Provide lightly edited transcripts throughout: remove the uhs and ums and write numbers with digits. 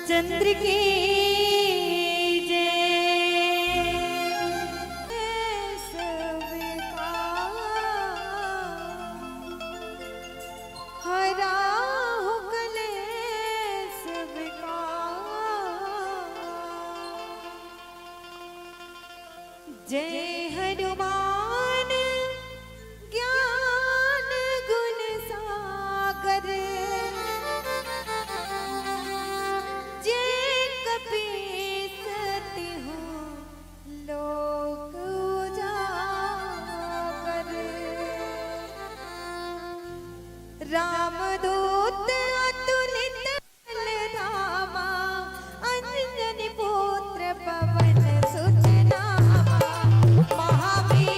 चंद्र की जय हनुमान ज्ञान गुण सागर जय कपीस तिहु लोक उजागर रामदूत अतुलित बलधामा अंजनी पुत्र पवन सुत नामा महावीर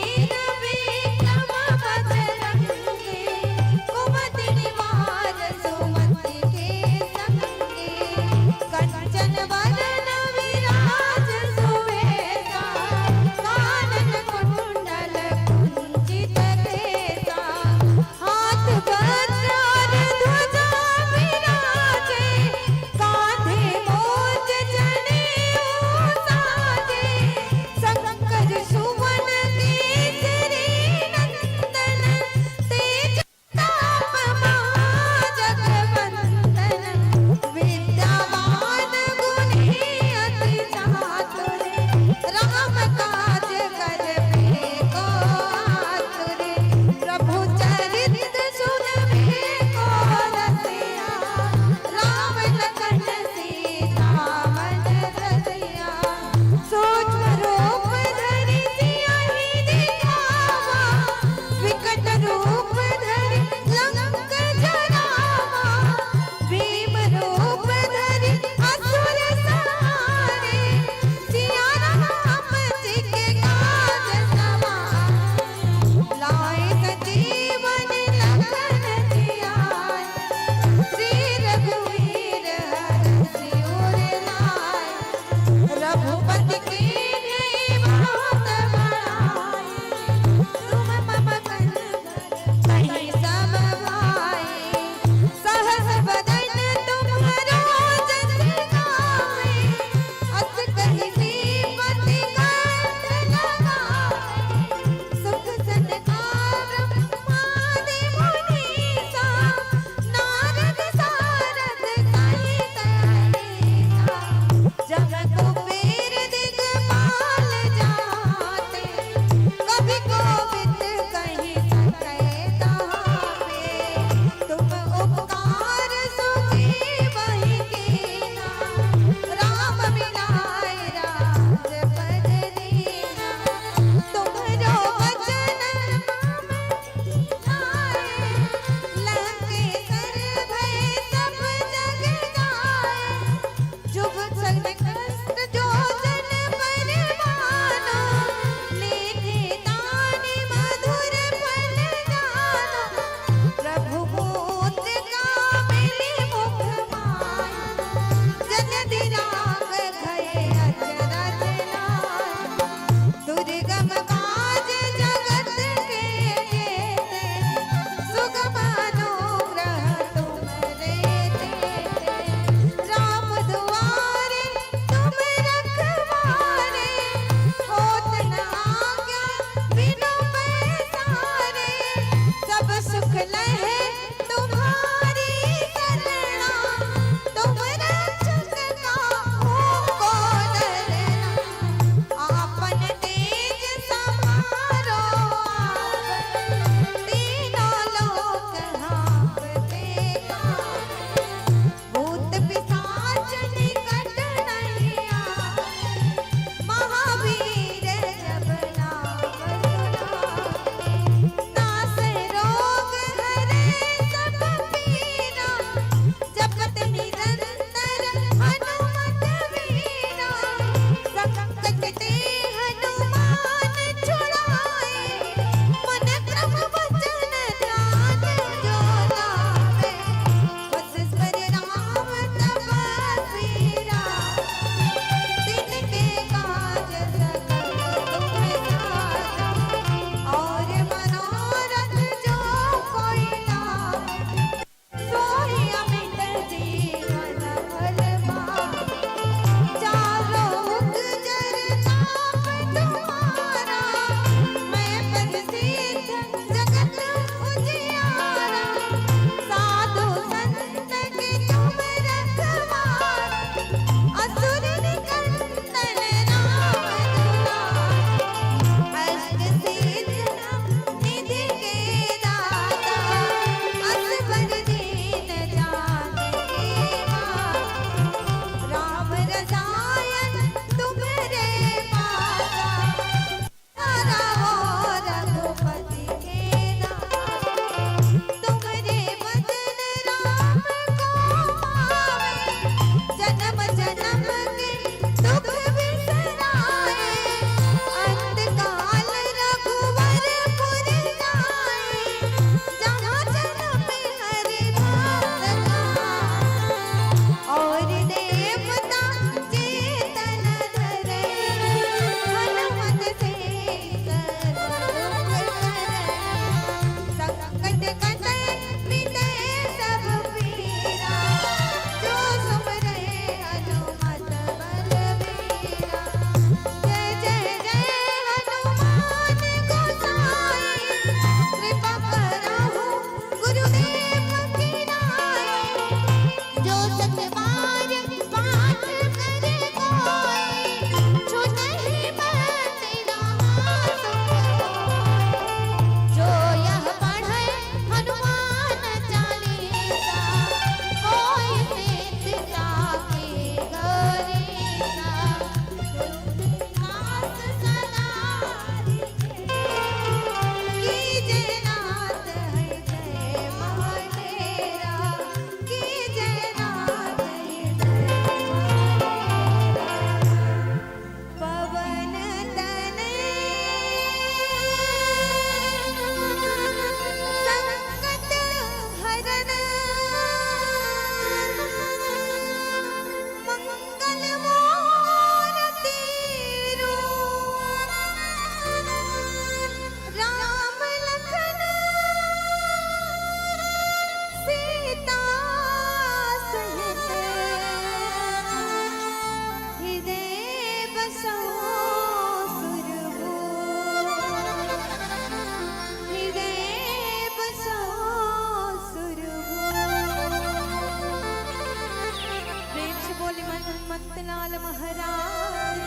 हेमंतलाल महाराज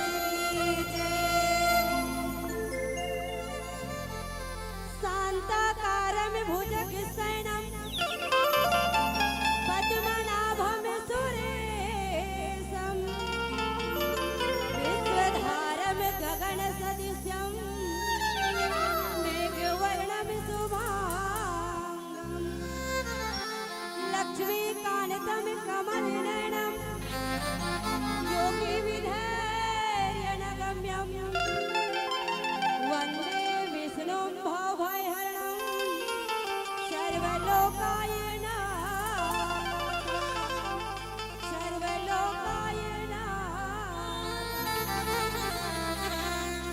की जय। शांताकारं भुजगशयनं पद्मनाभं सुरेशं विश्वधारं गगनसदृशं मेघवर्णं शुभांगं लक्ष्मीकान्तं कमलनयनं योगिविधैर्यनगम्यं वन्दे विष्णुं भवभयहरणं सर्वलोकायनाथ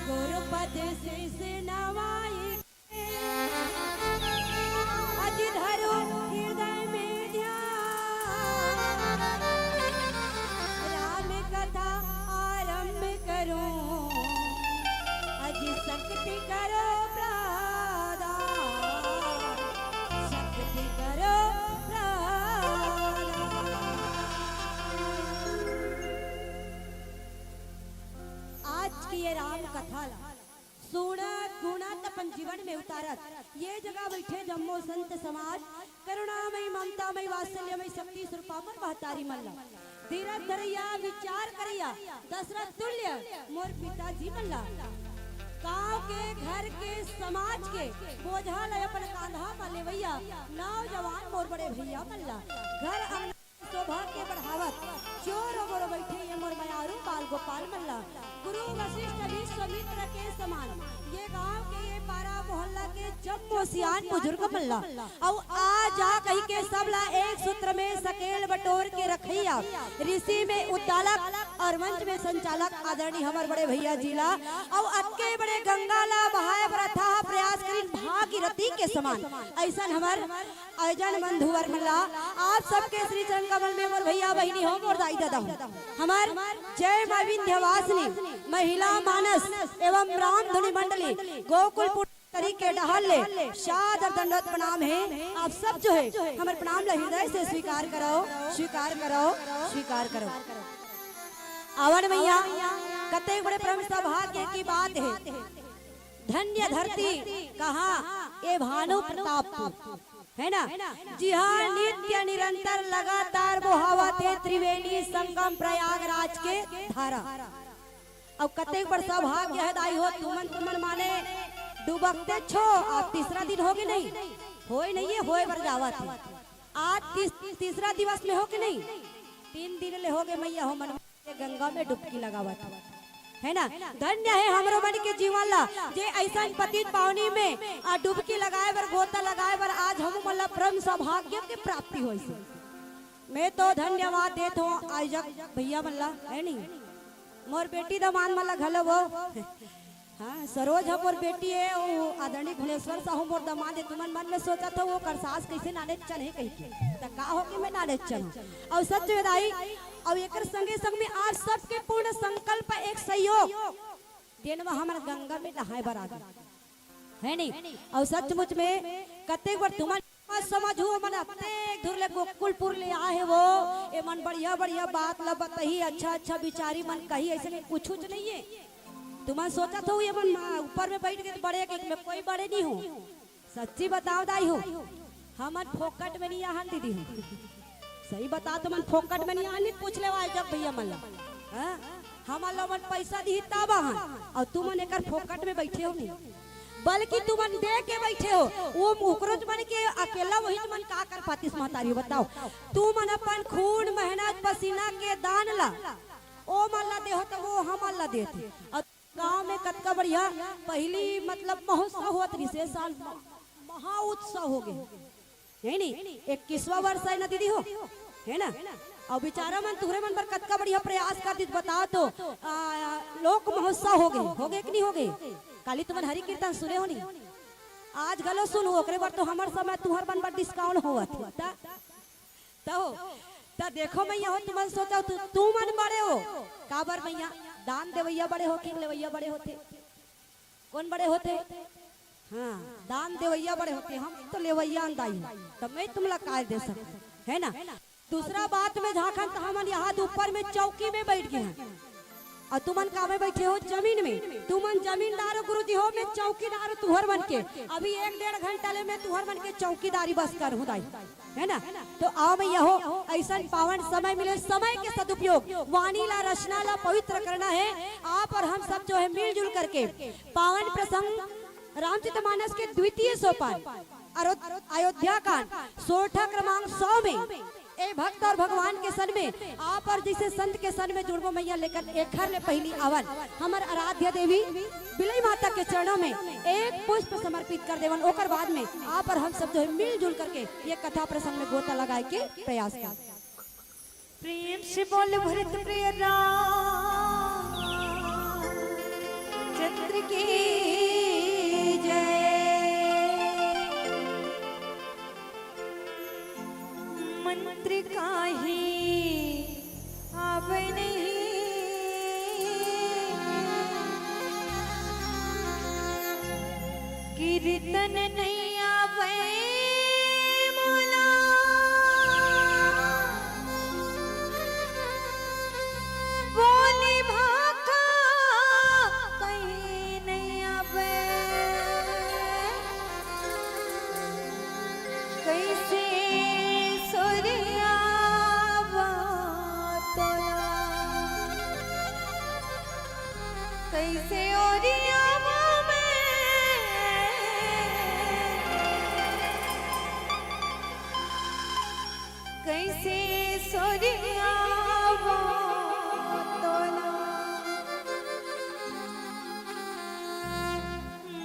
गुरुपद श्री नवाई अजि धरो हृदय में ध्यान राम कथा आरंभ करो अजि शक्ति करो प्रदान शक्ति करो प्रदान। आज की ये राम कथा सुनत गुणत अपन जीवन में उतारत ये जगह बैठे जम्मो संत समाज करुणामय ममतामय वात्सल्यमय शक्ति स्वरूपामर महतारी मल्ला धीरज धरैया विचार करैया दशरथ तुल्य मोर पिताजी मल्ला गांव के घर के समाज के बोझा ले अपन कांधा पर लेवैया नौजवान मोर बड़े भैया मल्ला घर अंगना शोभा के बढ़ावत चोर गोरो बैठे ये मोर मयारू बाल गोपाल मल्ला गुरु वशिष्ठ विश्वामित्र के समान ये गांव के ये पारा मोहल्ला के जम्मो सियान बुजुर्ग मल्ला और आ जा कही के सबला एक सूत्र में सकेल बटोर के रखैया ऋषि में उद्दालक और मंच में संचालक आदरणीय हमार बड़े भैया जिला और अक्के बड़े गंगाला बहाय प्रथा प्रयास करी भागीरथी के समान ऐसा हमार आयोजन बंधुवर मल्ला आप सबके श्री चरण कमल में मोर भैया बहिनी हो मोर दाई दादा हो हमार जय मां विंध्यवासिनी महिला मानस एवं राम धुनी मंडली गोकुलपुर तरीके डहल ले सादर दंडवत प्रणाम है आप सब जो है हमारे प्रणाम ले हृदय से स्वीकार करो स्वीकार करो स्वीकार करो। आवन मैया कते बड़े परम सौभाग्य की बात है धन्य धरती कहा ये भानु प्रताप है ना जी हाँ नित्य निरंतर लगातार बोहावते त्रिवेणी संगम प्रयागराज के धारा अब कते बड़ सौभाग्य है दाई हो तुमन तुमन माने डूबकते छो आज तीसरा दिन होगे नहीं होए नहीं है होए बर जावत है आज तीसरा दिवस में हो के नहीं 3 दिन ले होगे मैया हो मन गंगा में डुबकी लगावत है ना धन्य है हमरो मन के जीवन ला जे ऐसा पतित पावनी में डुबकी लगाए बर गोता लगाए बर आज हम मतलब परम सौभाग्य की प्राप्ति होई से मैं तो धन्यवाद देत हूं आज भैया मल्ला है नहीं मोर बेटी दमान मल्ला घलो वो हाँ सरोज हम मोर बेटी है वो आदरणीय भुवनेश्वर साहू मोर दमाद है तुमन मन में सोचा था वो कर सास कैसे नाने चले कह के त का हो के मैं नाने चलूं और सच विदाई और एकर संगे संग में आप सबके पूर्ण संकल्प एक सहयोग देनवा हमार गंगा में नहाए बराबर है नहीं और सचमुच में कते बार तुमन समझो मन अते दूर ले गोकुलपुर ले आए वो ए मन बढ़िया बढ़िया बात ल बताही अच्छा अच्छा विचारी मन कही ऐसे कुछ नहीं है तुम्हारा सोचा था ये मन ऊपर में बैठ के बड़े के मैं कोई बड़े नहीं हूँ सच्ची बताओ दाई हो हम फोकट में नहीं यहाँ दीदी हूँ सही बता तो मन फोकट में नहीं आने पूछ ले जब भैया मल्ला हमारा मन पैसा दी तब और तुम मन एक फोकट में बैठे हो नहीं बल्कि तुम मन दे के बैठे हो वो मुकरज मन के अकेला वही तुम का कर पाती महतारी बताओ तू मन अपन खून मेहनत पसीना के दान ला ओ मल्ला दे हो तो वो हम अल्लाह देते और गांव में कतका बढ़िया पहली मतलब महोत्सव हुआ विशेष साल महा उत्सव हो गए है नहीं 21वां वर्ष है ना दीदी हो है ना और बेचारा मन तुहरे मन पर कतका बढ़िया प्रयास कर दी बताओ तो लोक महोत्सव हो गए कि नहीं हो गए काली तुमन हरि कीर्तन सुने हो नहीं आज गलो सुन ओकरे बार तो हमार समय तुहर मन पर डिस्काउंट होत तो देखो मैया हो तुम सोचा तू मन बड़े हो काबर मैया दान देवैया बड़े हो कि लेवैया बड़े होते कौन बड़े होते हाँ दान देवैया बड़े होते हम तो लेवैया अंदाई तो मैं तुमला काय दे सकते है ना दूसरा बात में झाखन तो हमन यहाँ ऊपर में चौकी में बैठ गए हैं और तुमन का में बैठे हो जमीन में। तुमन जमींदार गुरुजी हो, मैं चौकीदार तुहर बन के अभी 1-1.5 घंटा ले मैं तुहर बन के चौकीदारी बस कर हूँ है ना। तो आओ मैं यहो ऐसा पावन समय मिले, समय के सदुपयोग वाणी ला रचना ला पवित्र करना है। आप और हम सब जो है मिलजुल करके पावन प्रसंग रामचरितमानस के द्वितीय सोपान अयोध्या कांड सोठा क्रमांक 100 में ए भक्त और भगवान के सन में आप और जैसे संत के सन में जुड़बो मैया लेकर एक हर ले पहली अवन हमार आराध्य देवी बिलई माता के चरणों में एक पुष्प समर्पित कर देवन। ओकर बाद में आप और हम सब जो है मिलजुल करके ये कथा प्रसंग में गोता लगाए के प्रयास कर। प्रेम से बोल भरत प्रिय राम चंद्र की जय। मंत्र काहे आवे नहीं कीर्तन नहीं आवे मोला बोली भाका कहीं नहीं आवे कैसे कैसे ओरियावा में कैसे सोरियावा तोला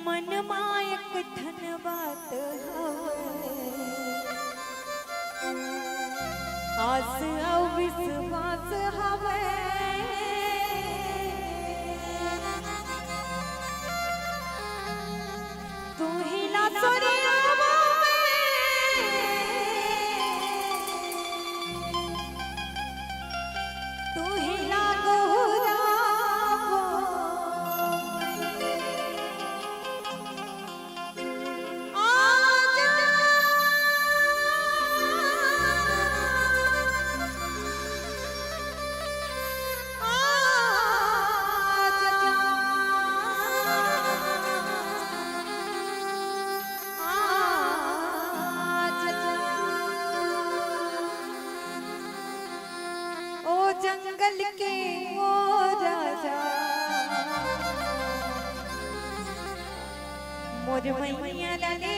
मन मायक ठन बात आस अविश्वास हवे जंगल के ओ राजा मोर मैया लगे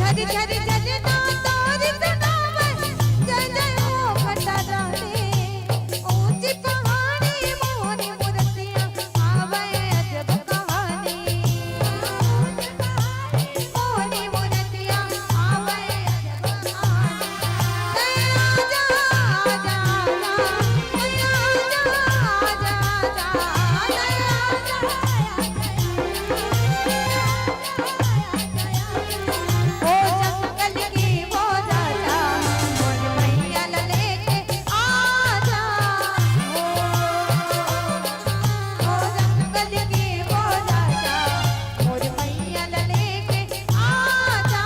झर झर झरना तोर सुनावे जय जय हो खटारा रे ऊंची पहाड़ी मोरी मूर्तियां आवे अजब कहानी मोरी मूर्तियां आवे अजब कहानी आजा आजा ओ जंगल की वो राजा मोर मैया लेके आजा ओ जंगल की वो राजा मोर मैया लेके आजा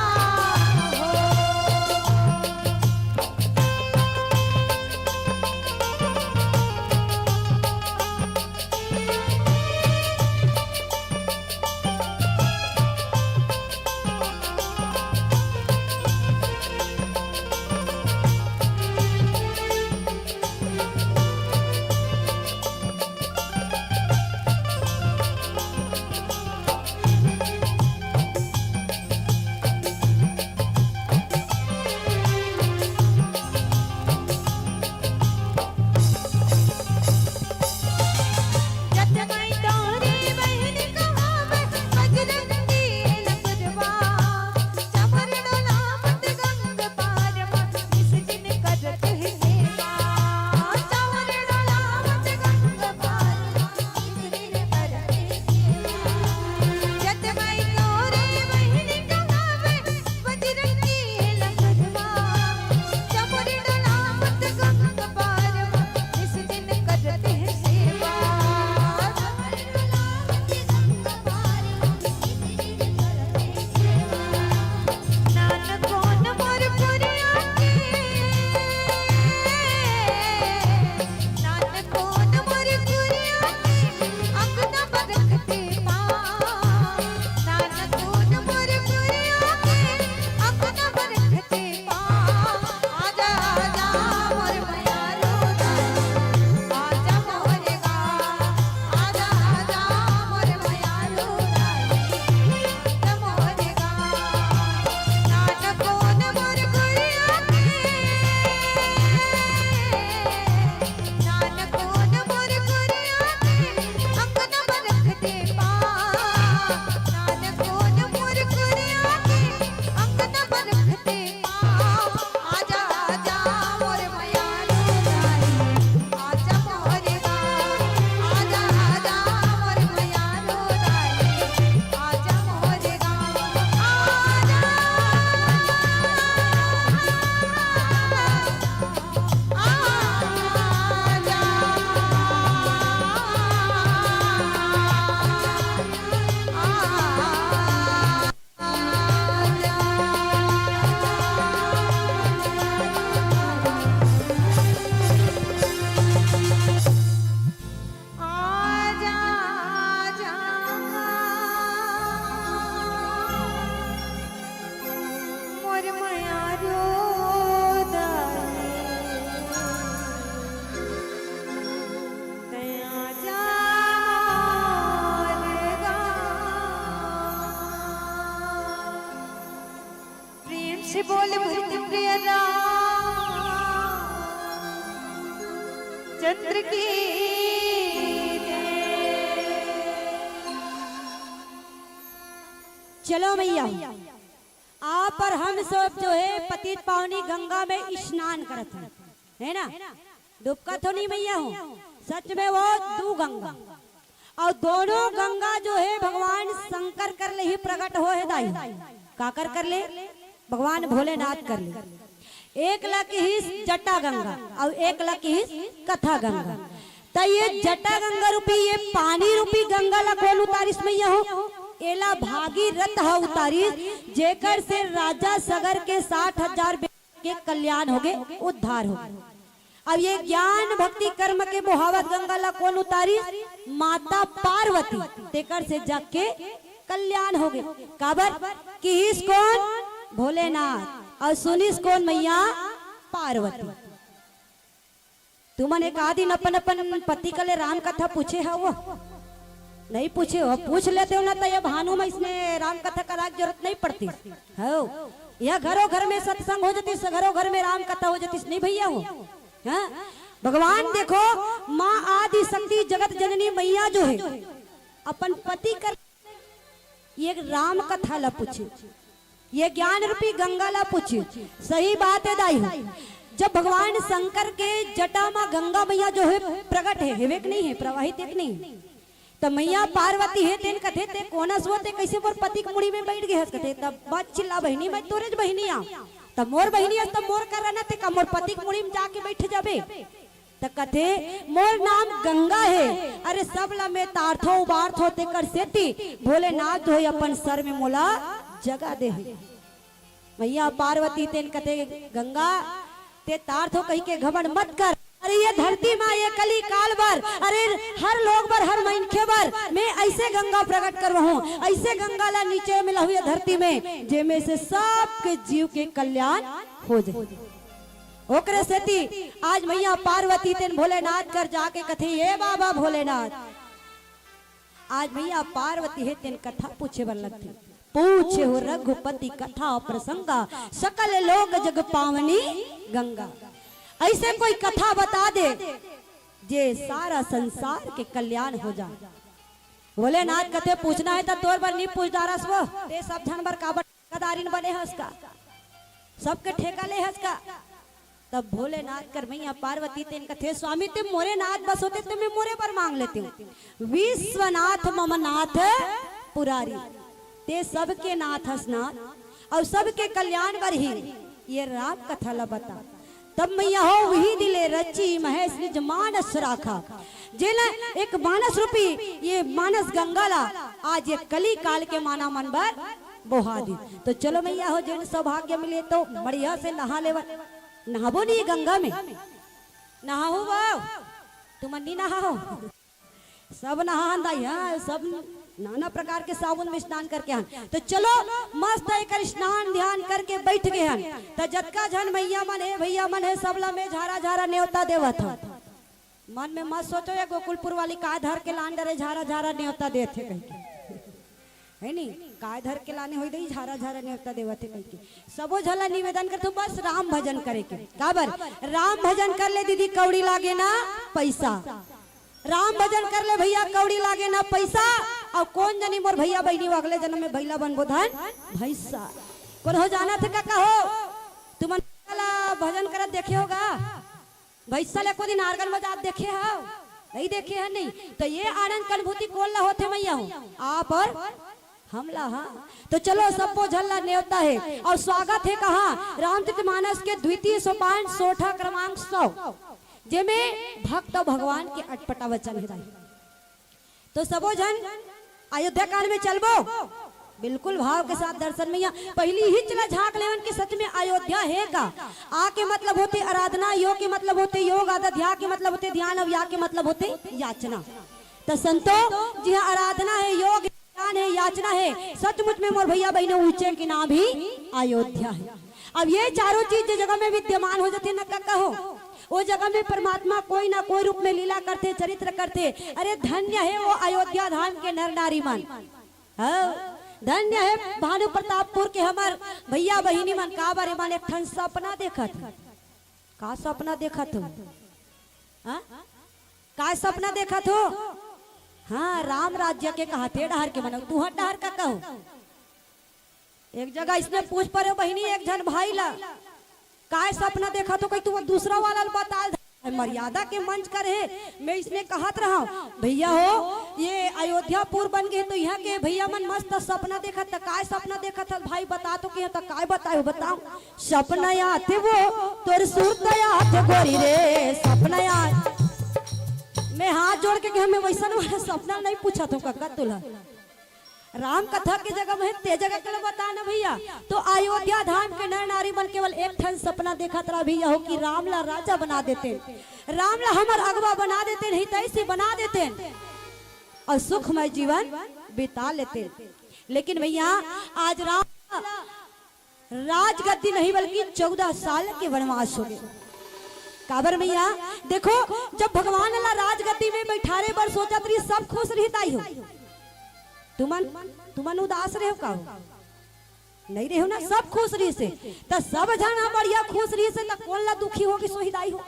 जटमई तोरी बहन कहावे बजरंगी लंगरवा चमर डोलावत गंग पार इस दिन करत है सेवा चमर डोलावत गंग पार इस दिन करत है सेवा जटमई तोरी बहन कहावे बजरंगी लंगरवा चमर डोलावत गंग पार इस दिन करत है सेवा नानक कौन मोर पुरिया के नानक कौन मोर पुरिया के अंगना बरखते पा नानक कौन मोर पुरिया के अंगना बरखते पा आजा आजा मोर मयारो आजा मोरे गा आजा आजा मोर मयारो मोरे गा नानक कौन मोर गुरिया के नानक कौन मोर गुरिया के अंगना बरखते पा नानक कौन मोर गुरिया के अंगना बरखते पा आजा आजा मोर मयारो आजा मोरे गा आजा आजा मोर मयारो आजा मोरे गा आजा आजा मोर मयारो दया जा प्रेम से बोल भक्त प्रिय चंद्र की चलो मैया आप और हम सब जो है पतित पावनी गंगा में स्नान करत हैं, है ना? डुबका तो नहीं मैया हो, सच में वो दू गंगा और दोनों गंगा जो है भगवान शंकर कर ले ही प्रकट हो है दाई काकर कर ले भगवान भोलेनाथ कर ले। एक लक ही जटा गंगा और एक लक ही कथा गंगा। तो ये जटा गंगा रूपी ये पानी रूपी गंगा ला कौन उतारिस मैया हो? एला भागीरथ हा उतारी जेकर से राजा सगर के 60,000 के कल्याण हो गए उद्धार हो गए। अब ये ज्ञान भक्ति कर्म के मोहावत गंगा ला कौन उतारी? माता पार्वती तेकर से जग के कल्याण हो गए। काबर किस कौन? भोलेनाथ और सुनिस कौन मैया? पार्वती। तुमने कहा दिन अपन अपन पति कले राम कथा पूछे है वो नहीं पूछे हो, पूछ लेते हो ना तो ये भानु में इसमें राम कथा करा की जरूरत नहीं पड़ती हो। यह घरों घर में सत्संग हो जाती, घरों घर में राम कथा हो जाती नहीं भैया हो। हाँ? भगवान देखो माँ आदि शक्ति जगत जननी मैया जो है अपन पति कर ये राम कथा ला पूछे, ये ज्ञान रूपी गंगा ला पूछे। सही बात है दाई, जब भगवान शंकर के जटा में गंगा मैया जो है प्रकट है, हेवेक नहीं है, प्रवाहित एक नहीं, तो मैया पार्वती है तेन कथे ते कोना सोते कैसे मोर पति के मुड़ी में बैठ गए हस कथे तब बात चिल्ला बहनी मैं तोरेज बहनी आ तब मोर बहनी है तब मोर कर रहना ते का मोर पति के मुड़ी में जाके बैठ जाबे तो कथे मोर नाम गंगा है। अरे सब ला में तारथो उबारथो ते कर सेती भोलेनाथ धोई अपन सर में मोला जगा दे। मैया पार्वती तेन कथे गंगा ते तारथो कही के घमंड मत कर। अरे ये धरती माँ ये कली काल बर, अरे हर लोग बर हर महीने बर मैं ऐसे गंगा प्रकट कर रहा हूँ, ऐसे गंगा ला नीचे मिला हुई धरती में जेमे से सबके जीव के कल्याण हो जाए। ओकरे सेती आज मैया पार्वती तेन भोलेनाथ कर जाके कथे ये बाबा भोलेनाथ आज मैया पार्वती है तेन कथा पूछे बर लगती, पूछे हो रघुपति कथा प्रसंगा सकल लोग जग पावनी गंगा। ऐसे कोई कथा बता दे जे सारा संसार के कल्याण हो जाए। भोलेनाथ कथे पूछना है तो तोर बर नहीं पूछ दारस वो ते सब धन बर काबर ठेकेदारीन बने हस का, सबके ठेका ले हस का। तब भोलेनाथ कर मैया पार्वती तेन कथे स्वामी ते मोरे नाथ बस होते तो मैं मोरे पर मांग लेती हूँ। विश्वनाथ मम नाथ पुरारी ते सबके नाथ हसनाथ और सबके कल्याण बर ही ये राम कथा ला बता। तब मैया हो वही दिले रची महेश निज मानस राखा जेला एक मानस रूपी ये मानस गंगा ला आज ये कली काल के माना मन बर बोहा दी। तो चलो मैया हो जिन सौभाग्य मिले तो बढ़िया से नहा ले, नहाबो नहीं गंगा में नहाओ वाओ तुम नहीं नहाओ सब नहा सब नाना प्रकार के साबुन में स्नान करके हन। तो चलो मस्त एक स्नान ध्यान करके बैठ गए हन। तो जतका जन मैया मन है भैया मन है सबला में झारा झारा न्योता देवत था। मन में मत सोचो ये गोकुलपुर वाली काय धर के लान डरे झारा झारा न्योता देते कहीं है नहीं, काय धर के लाने हो झारा झारा न्योता देवते कहीं के सबो झला निवेदन कर तू बस राम भजन करे के काबर राम भजन कर ले दीदी कौड़ी लागे ना पैसा, राम भजन कर ले भैया कौड़ी लागे ना पैसा। और कौन जानी मोर भैया बहनी अगले जन्म में भैला बनबो धन भैसा कौन हो जाना थे का हो तुम भजन करत देखे होगा भैसा ले को दिन आर्गन बजा देखे हो नहीं देखे है नहीं। तो ये आनंद अनुभूति कौन ला होते मैया हो आप और हमला। हाँ तो चलो सबको झल्ला न्योता है और स्वागत है कहाँ रामचरितमानस के द्वितीय सोपान सोठा क्रमांक 100 जेमे भक्त भगवान के अटपटा वचन है। तो सबो जन अयोध्या कांड में चलबो बिल्कुल भाव के साथ दर्शन मैया पहली ही चला झांक लेवन की सच में अयोध्या है का। आ के मतलब होते आराधना, योग के मतलब होते योग, आध्या के मतलब होते ध्यान, अब या के मतलब होते याचना। तो संतो जी आराधना है, योग है, याचना है, सचमुच में मोर भैया बहने ऊंचे की नाम ही अयोध्या है। अब ये चारों चीज जगह में विद्यमान हो जाते न कहो वो जगह में परमात्मा कोई ना कोई रूप में लीला करते चरित्र करते। अरे धन्य है वो अयोध्या धाम के नर नारी मन, धन्य है भानु प्रतापपुर के हमार भैया बहिनी मन। का बारे मन एक ठन सपना देखत, का सपना देखत हो? का सपना देखत हो? हाँ राम राज्य के कहते डहर के बनो तू डहर का कहो। एक जगह इसने पूछ पड़े बहिनी एक जन भाई ला काय सपना देखा तो कहीं तू दूसरा वाला बता मर्यादा के मंच कर है। मैं इसमें कहत रहा भैया हो ये अयोध्यापुर बन गए तो यहाँ के भैया मन मस्त सपना देखा था। काय सपना देखा था भाई बता तो कि तो काय बताओ बताओ। सपना आते वो तोर सूरत आते गोरी रे सपना याद। मैं हाथ जोड़ के हमें वैसा वाला सपना नहीं पूछा था काका तुला राम कथा की जगह में ते जगह के बताना भैया। तो अयोध्या धाम के नर नारी मन केवल एक ठन सपना देखा था भैया हो कि रामला राजा बना देते, रामला हमार अगवा बना देते, नहीं तैसे बना देते और सुखमय जीवन बिता लेते। लेकिन भैया आज राम राजगद्दी नहीं बल्कि 14 साल के वनवास हो गए। काबर भैया देखो जब भगवान अल्लाह राजगद्दी में बैठारे पर सोचा तरी सब खुश रहता ही हो तुमन उदास रहे हो का नहीं रहे हो ना, सब खुश रही से तो सब जना बढ़िया खुश रही से तो कौन ला दुखी होगी सोहिदाई हो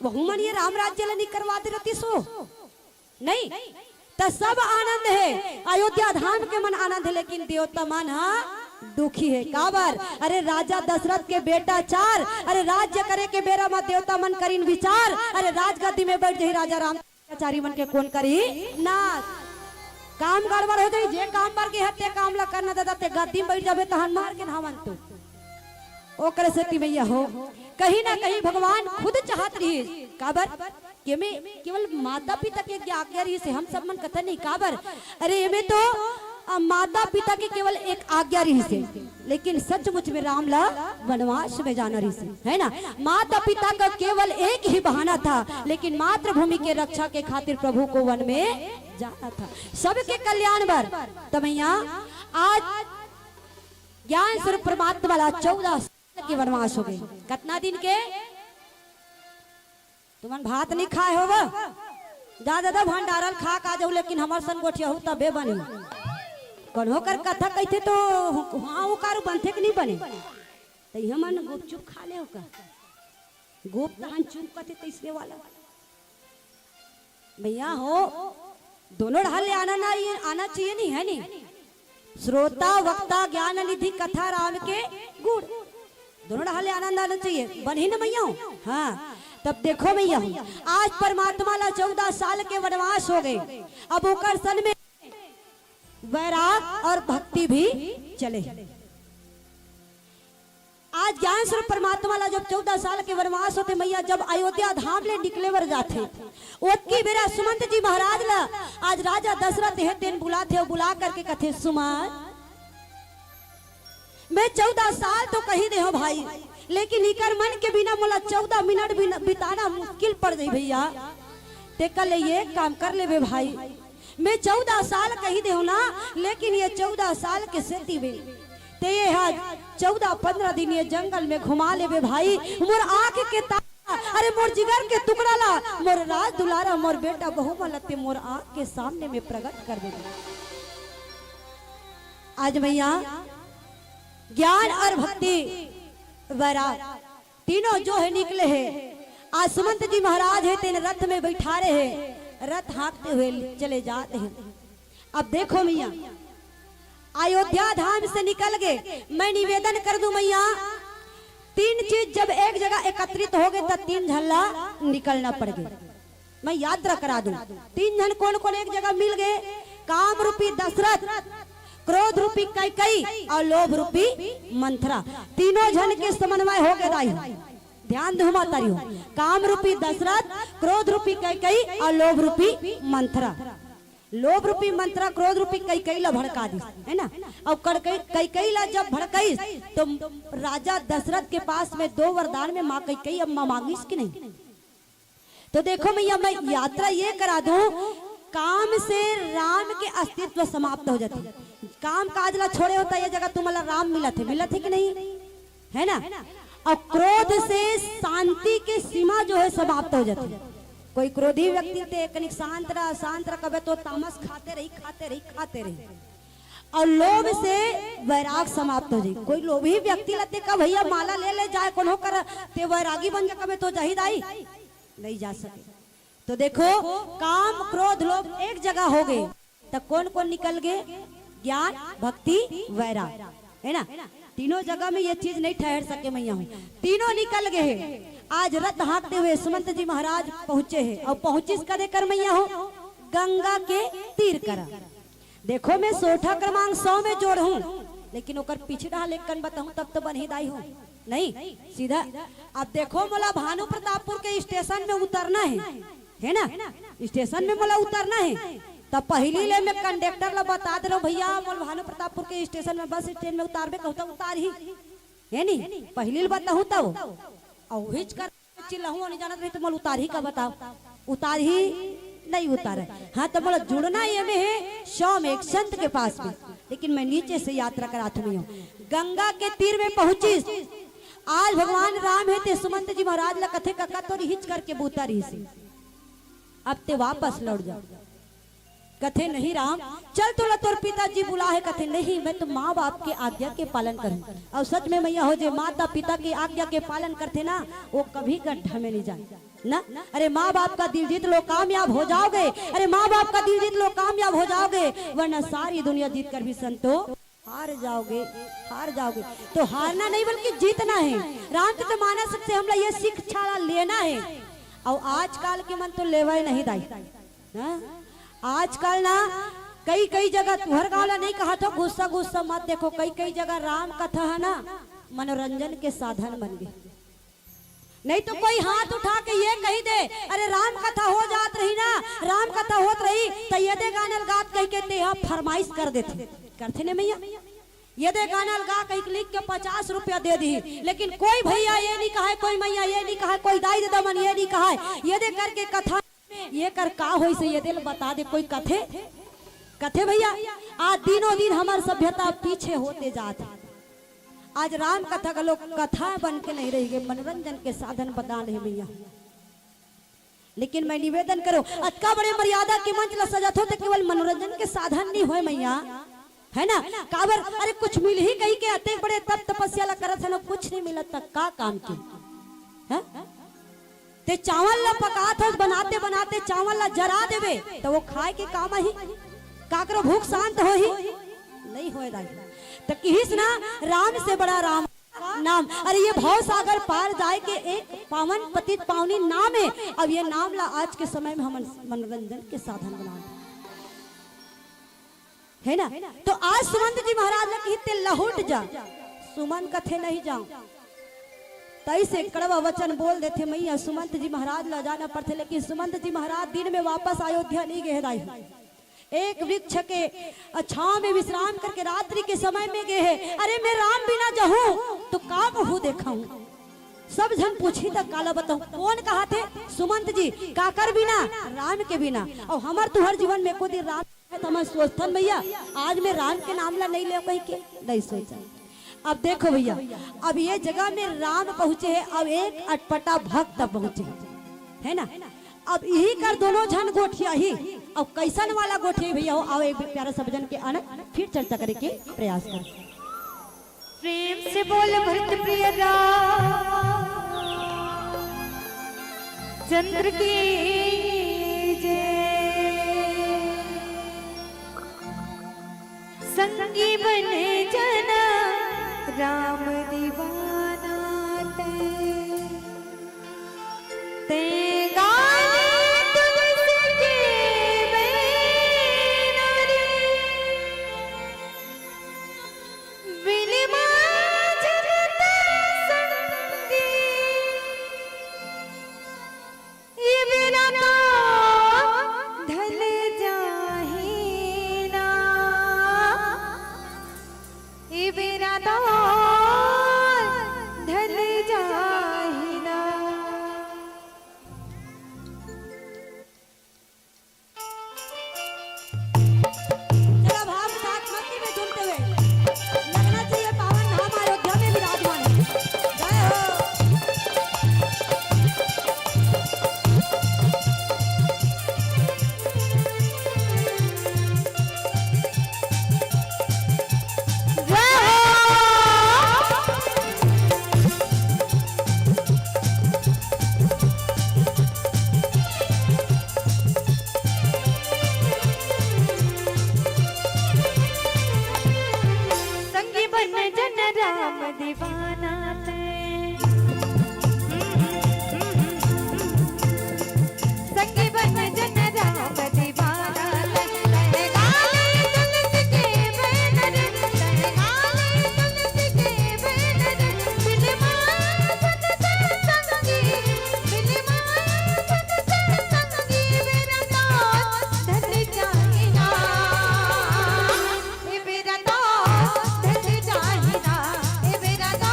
वहू मन ये राम राज्य ला नहीं करवाते रहती सो नहीं तो सब आनंद है, अयोध्या धाम के मन आनंद है, लेकिन देवता मन दुखी है काबर। अरे राजा दशरथ के बेटा चार, अरे राज्य करे के बेरा में देवता मन करीन विचार, अरे राजगद्दी में बैठ जाई राजा राम चारी मन के कौन करी ना काम गड़बड़ हो जाई, जे काम पर के हत्या काम ला करना दादा ते गद्दी में बैठ जाबे तहन मार के धावन तो ओकरे से भैया हो कहीं ना कहीं भगवान खुद चाहत रही काबर के में केवल माता पिता के आज्ञा रही से हम सब मन कथा नहीं काबर। अरे में तो माता पिता के केवल एक आज्ञा रही से, लेकिन सचमुच में राम ला वनवास में जाना रही से है ना। माता पिता का केवल एक ही बहाना था, लेकिन मातृभूमि के रक्षा के खातिर प्रभु को वन में जाना था, सबके कल्याण बर। तो भैया आज ज्ञान स्वरूप परमात्मा वाला 14 साल के वनवास हो गए। कितना दिन के तुमन भात नहीं खाए हो दादा भंडारल खा का जाऊ, लेकिन हमार सन गोठिया हो तबे बने कन्हो कर कथा कहते तो हाँ वो कारू बनते कि नहीं बने तो हमन गुपचुप खा ले का गोप तान चुप कहते तो इसलिए वाला भैया हो दोनों ढाल ले आना चाहिए नहीं है नहीं। श्रोता वक्ता ज्ञान निधि कथा राम के गुड़ दोनों ढाल ले आना चाहिए बन ही ना भैया। हाँ तब देखो भैया आज परमात्मा ला 14 साल के वनवास हो गए, अब ओकर सन में वैराग और भक्ति भी चले। आज ज्ञान स्वरूप परमात्मा ला जब 14 साल के वनवास होते मैया जब अयोध्या धाम ले निकले वर जाते ओतकी बेरा सुमंत जी महाराज ला आज राजा दशरथ है दिन बुलाते बुला करके कथे सुमंत मैं 14 साल तो कही दे हो भाई, लेकिन इकर मन के बिना मोला 14 मिनट बिताना मुश्किल पड़ गई भैया, ते कल ये काम कर ले भाई। मैं 14 साल कही दे हो ना, लेकिन ये 14 साल के सेती में ते ये आज 14-15 दिन ये जंगल में घुमा ले भाई। मोर आंख के तारा, अरे मोर जिगर के टुकड़ा ला, मोर राज दुलारा, मोर बेटा बहू मलते मोर आंख के सामने में प्रकट कर दे। आज भैया ज्ञान और भक्ति वैराग तीनों जो है निकले हैं। आज सुमंत जी महाराज है तेन रथ में बैठा रहे हैं, रथ हाँकते हुए चले जाते हैं। अब देखो मैया अयोध्या धाम से निकल गए, मैं निवेदन कर दूं मैया 3 चीज जब एक जगह एकत्रित हो गए तब 3 झल्ला निकलना पड़ गए। मैं यात्रा करा दूं 3 जन कौन कौन एक जगह मिल गए, काम रूपी दशरथ, क्रोध रूपी कैकई और लोभ रूपी मंथरा, तीनों जन के समन्वय हो गए दाई। ध्यान दो मातारी हो, काम रूपी दशरथ, क्रोध रूपी कैकई और लोभ रूपी मंथरा। लोभ रूपी मंथरा क्रोध रूपी कैकई ला भड़का दी है ना, और कैकई ला जब भड़कई तो राजा दशरथ के पास में 2 वरदान में माँ कैकई अब माँ मांगिस कि नहीं। तो देखो मैया मैं यात्रा ये करा दूं, काम से राम के अस्तित्व समाप्त हो जाते, काम काज ला छोड़े होता ये जगह तुम्हारा राम मिलत है कि नहीं है ना। और क्रोध से शांति के सीमा जो है समाप्त हो जाती है। कोई क्रोधी व्यक्ति थे कनिक शांत रहा कबे तो तामस खाते रही। और लोभ से वैराग समाप्त हो जाए। कोई लोभी व्यक्ति लते का भैया माला ले जाए कोनो कर ते वैरागी बन जा कबे तो जही दाई नहीं जा सके। तो देखो काम क्रोध लोभ एक जगह हो गए तब कौन कौन निकल गए, ज्ञान भक्ति वैराग है ना। तीनों जगह में ये चीज नहीं ठहर सके मैया हूँ, तीनों निकल गए हैं। आज रथ हाँकते हुए सुमंत जी महाराज पहुंचे हैं और पहुंचिस करे कर मैया हो गंगा के तीर करा। देखो मैं सोठा क्रमांक 100 में जोड़ हूँ, लेकिन ओकर पिछड़ा लेकर बताऊं तब तो बनी दाई हूँ नहीं सीधा। अब देखो मोला भानु प्रतापपुर के स्टेशन में उतरना है ना, स्टेशन में मोला उतरना है। तब पहली ले मैं कंडक्टर ला बता दे रहा भैया मोल भानु प्रतापपुर के स्टेशन में बस स्टैंड में उतारबे कहता उतार ही है नहीं, पहली बताऊं तब और हिच कर चिल्लाऊं नहीं जानत नहीं तो मोल उतार ही का बताओ, उतार ही नहीं उतार। हाँ तो बोला जुड़ना ये में है शाम एक संत के पास में, लेकिन मैं नीचे से यात्रा कराती हूँ। गंगा के तीर में पहुंची, आज भगवान राम है ते सुमंत जी महाराज ला कथे का तो हिच करके बूता रही से अब ते वापस लौट जाओ। कथे नहीं राम, चल तोला तोर पिताजी बुला है। कथे नहीं, मैं तो माँ बाप के आज्ञा के पालन करूं। और सच में मैया हो जे माता पिता की आज्ञा के पालन करते ना, वो कभी गड्ढा में नहीं जाए ना। अरे माँ बाप का दिल जीत लो, कामयाब हो जाओगे। अरे माँ बाप का दिल जीत लो, कामयाब हो जाओगे। वरना सारी दुनिया जीत कर भी संतो हार जाओगे, हार जाओगे। तो हारना नहीं बल्कि जीतना है। रामचरितमानस से हमला ये शिक्षा लेना है। और आजकल के मन तो लेवा ही नहीं दाई ना। आजकल ना कई कई जगह तुहर गावला नहीं कहा था, गुस्सा गुस्सा मत देखो। कई कई जगह राम कथा है ना मनोरंजन के साधन बन गए। नहीं तो कोई हाथ उठा के ये कही दे, अरे राम कथा हो जात रही ना, राम कथा होत रही तो ये दे गानल गात कह के ते फरमाइश कर देते, करते ने मैया। ये दे गानल गा कहीं लिख के 50 रुपया दे दी। लेकिन कोई भैया ये नहीं कहा, कोई मैया ये नहीं कहा, कोई दाई दमन ये नहीं कहा, ये दे करके कथा ये कर का हो से ये दिल बता दे। कोई कथे कथे भैया आज दिनों दिन हमार सभ्यता पीछे होते जाते। आज राम कथा का लोग कथा बन के नहीं रही गए, मनोरंजन के साधन बता रहे भैया। लेकिन मैं निवेदन करो, अतका बड़े मर्यादा के मंच ला सजत हो तो केवल मनोरंजन के साधन नहीं होए मैया, है ना। काबर अरे कुछ मिल ही कहीं के अते बड़े तप तपस्या ला करत है ना, कुछ नहीं मिलत तक का काम के है। ते चावल ला पकात हो, बनाते बनाते चावल ला जरा देवे तो वो खाए के काम ही काकरो भूख शांत हो ही नहीं होए दाई। तो किस ना राम से बड़ा राम नाम। अरे ये भव सागर पार जाए के एक पावन पतित पावनी नाम है। अब ये नाम ला आज के समय में हम मनोरंजन के साधन बना है ना। तो आज सुमंत जी महाराज ने कहते लहुट जा, सुमन कथे नहीं जाऊं। तई से कड़वा वचन बोल देते मैया। सुमंत जी महाराज ला जाना पड़ते, लेकिन सुमंत जी महाराज दिन में वापस अयोध्या नहीं गए दाई। एक वृक्ष के छांव में विश्राम करके रात्रि के समय में गए हैं। अरे मैं राम बिना जाऊं तो का कहूं देखाऊं। सब जन पूछी तक काला बताऊं। कौन कहा थे? सुमंत जी। काकर बिना? राम के बिना। और हमार तुहर जीवन में को दिन राम है तो मैं सोचतन भैया आज मैं राम के नाम ला नहीं ले कहीं के नहीं सोचा। अब देखो भैया, अब ये जगह में राम पहुंचे है, अब एक अटपटा भक्त पहुंचे है ना। अब यही कर दोनों जन गोठिया ही। अब कैसन वाला गोठिया भैया हो, आओ एक प्यारा सबजन के आनंद फिर चर्चा करे के प्रयास कर। प्रेम से बोल भरत प्रिय राम चंद्र की जय। संगी बने जना राम दीवाना ते गाने तुझसे बेनारे बिलमा जगत संगी ये बिना तो ढल जाही ना, ये बिना तो ढल जाही ना। तेरा भाव साथ मस्ती में झूमते हुए लगना चाहिए पावन धाम अयोध्या में विराजमान है। जय हो। संगी बन जन राम दीवाना ते संगी बन जन राम दीवाना ते गाले तुलसी के बैनर ते गाले तुलसी के बैनर बिलमा जन संगी बिलमा जन संगी मेरा तो धर जाए ना, ये मेरा तो धर जाए ना, ये मेरा तो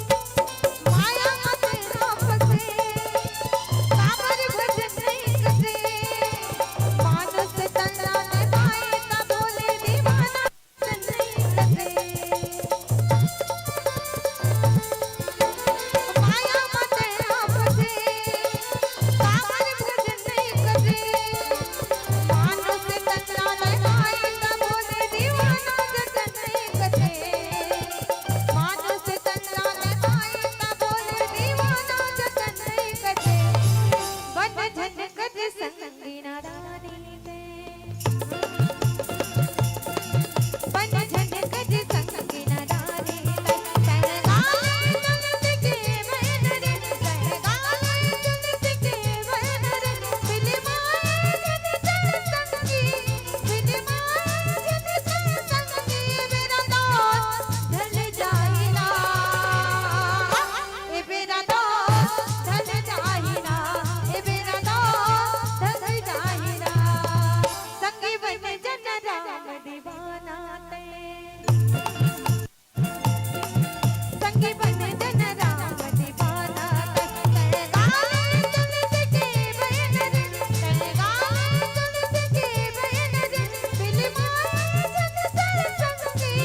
माया मते आपसे काबर भजन नहीं करते मानस तन्ना ने माए ना बोले दीवाना भजन नहीं करते माया मते आपसे काबर भजन नहीं करते मानस तन्ना ने माए ना बोले दीवाना भजन नहीं करते मानस तन्ना ने माए ना बोले दीवाना जतन नहीं करते बन झन कर संगी नारानी ते बन झन कर संगी नारानी ते सरगाले चलत के बहन रे सरगाले चलत के बहन रे फिल्माए जन चल संगी फिल्माए जन चल संगी मेरा दोस्त ढल जाए ना ए मेरा दोस्त ढल जाए ना ए मेरा दोस्त ढल जाए ना संगी बन जन राम दीवाना ते संगी बन जन राम दीवाना ते सरगाले चलत के बहन रे सरगाले चलत के बहन रे फिल्माए जन चल संगी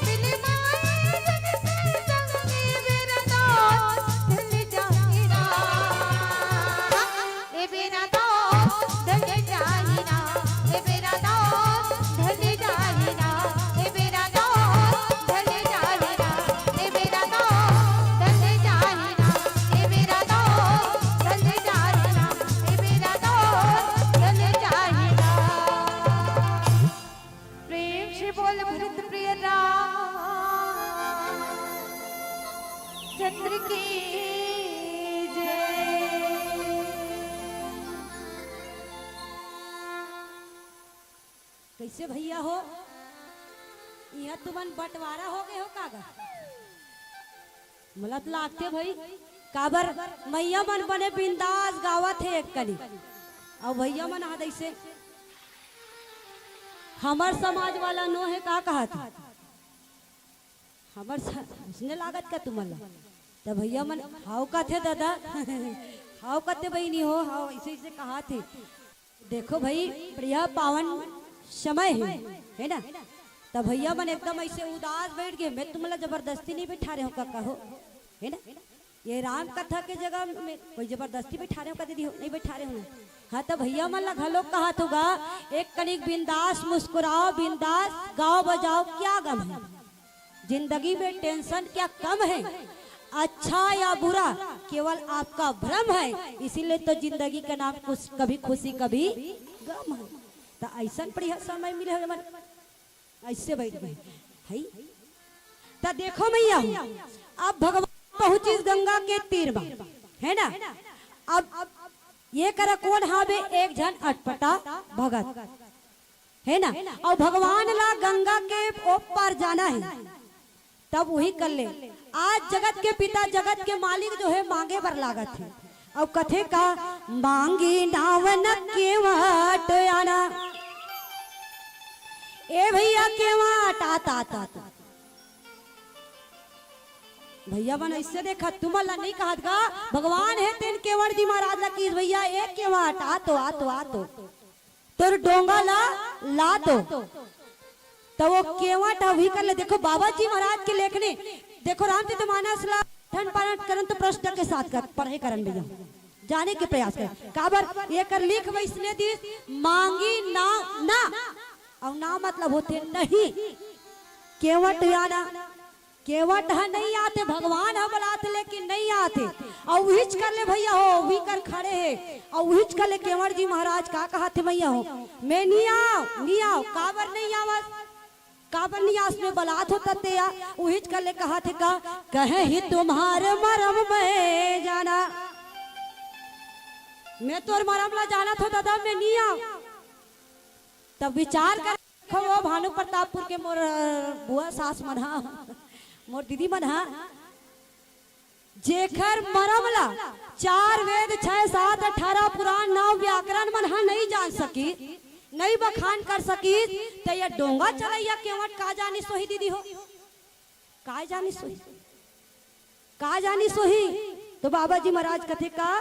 फिल्माए जन चल संगी मेरा दोस्त ढल जाए ना ए मेरा दोस्त ढल जाए ना ए मेरा दोस्त ढल जाए ना ए मेरा दोस्त ढल जाए ना ए मेरा दोस्त ढल जाए ना ए मेरा दोस्त ढल जाए ना ए मेरा दोस्त ढल जाए ना प्रेम से बोल भरत प्रिय राम चंद्र की जय। कैसे भैया हो यहाँ तुमन बंटवारा हो गए हो कागा मला तो लागते भाई काबर मैया मन बने बिंदास गावत है एक कली और भैया मन हाथ ऐसे हमार समाज वाला नो है का कहा था हमार उसने लागत का तुम्हारा तो भैया मन हाउ का थे दादा हाउ कहते भाई नहीं हो हाउ ऐसे ऐसे कहा थे देखो भाई प्रिया पावन समय है ना तब भैया मन एकदम ऐसे उदास बैठ गए मैं तुम्हारा जबरदस्ती नहीं बैठा रहे हो काका हो है ना ये राम कथा के जगह में कोई जबरदस्ती बैठा रहे हो का दीदी हो नहीं बैठा रहे हो ना हाँ तो भैया मन लगा लोग कहा होगा एक कनिक बिंदास मुस्कुराओ बिंदास गाओ बजाओ क्या गम है जिंदगी में टेंशन क्या कम है अच्छा या बुरा केवल आपका भ्रम है इसीलिए तो जिंदगी का नाम कभी खुशी कभी गम है तो ऐसा बढ़िया समय मिले मन ऐसे बैठ गए है तो देखो मैया अब भगवान पहुंची गंगा के तीर में है ना अब ये कर कौन हावे एक जन अटपटा भगत है ना और भगवान ला गंगा के ऊपर जाना है तब वही कर ले आज जगत के पिता जगत के मालिक जो है मांगे पर लागत है अब कथे का मांगी नावन के वाट आना ए भैया के वाट आता आता भैया मन ऐसे देखा तुम्हारा नहीं कहा था भगवान है तेन केवड़ जी महाराज ला की भैया एक के वाट आतो आतो आतो तोर डोंगा ला तो वो केवट अभी कर ले देखो बाबा जी महाराज के लेखने देखो रामचरित मानस ला ठन पाठ करन तो प्रश्न के साथ कर पढ़े करन भैया जाने के प्रयास कर काबर ये कर लिख वैसने दी मांगी ना ना और ना मतलब होते नहीं केवट याना केवट है नहीं आते भगवान है बुलाते लेकिन नहीं आते और विच कर ले भैया हो भी कर खड़े है और विच कर ले केवट जी महाराज का कहा थे भैया हो मैं नहीं आओ काबर नहीं आवस काबर नहीं आस में बलात होता ते या विच कर ले कहा थे का कहे ही तुम्हारे मरम में जाना मैं तोर मरम ला जाना था दादा मैं नहीं आऊ। तब विचार कर देखो वो भानु प्रतापपुर के मोर बुआ सास मन हा मोर दीदी मन हा जेखर मरम ला 4 वेद 6 7 18 पुराण 9 व्याकरण मन हा नहीं जान सकी नहीं बखान कर सकी तो ये डोंगा चलैया केवट का जानी सोही दीदी हो का जानी सोही का जानी सोही। तो बाबा जी महाराज कथे का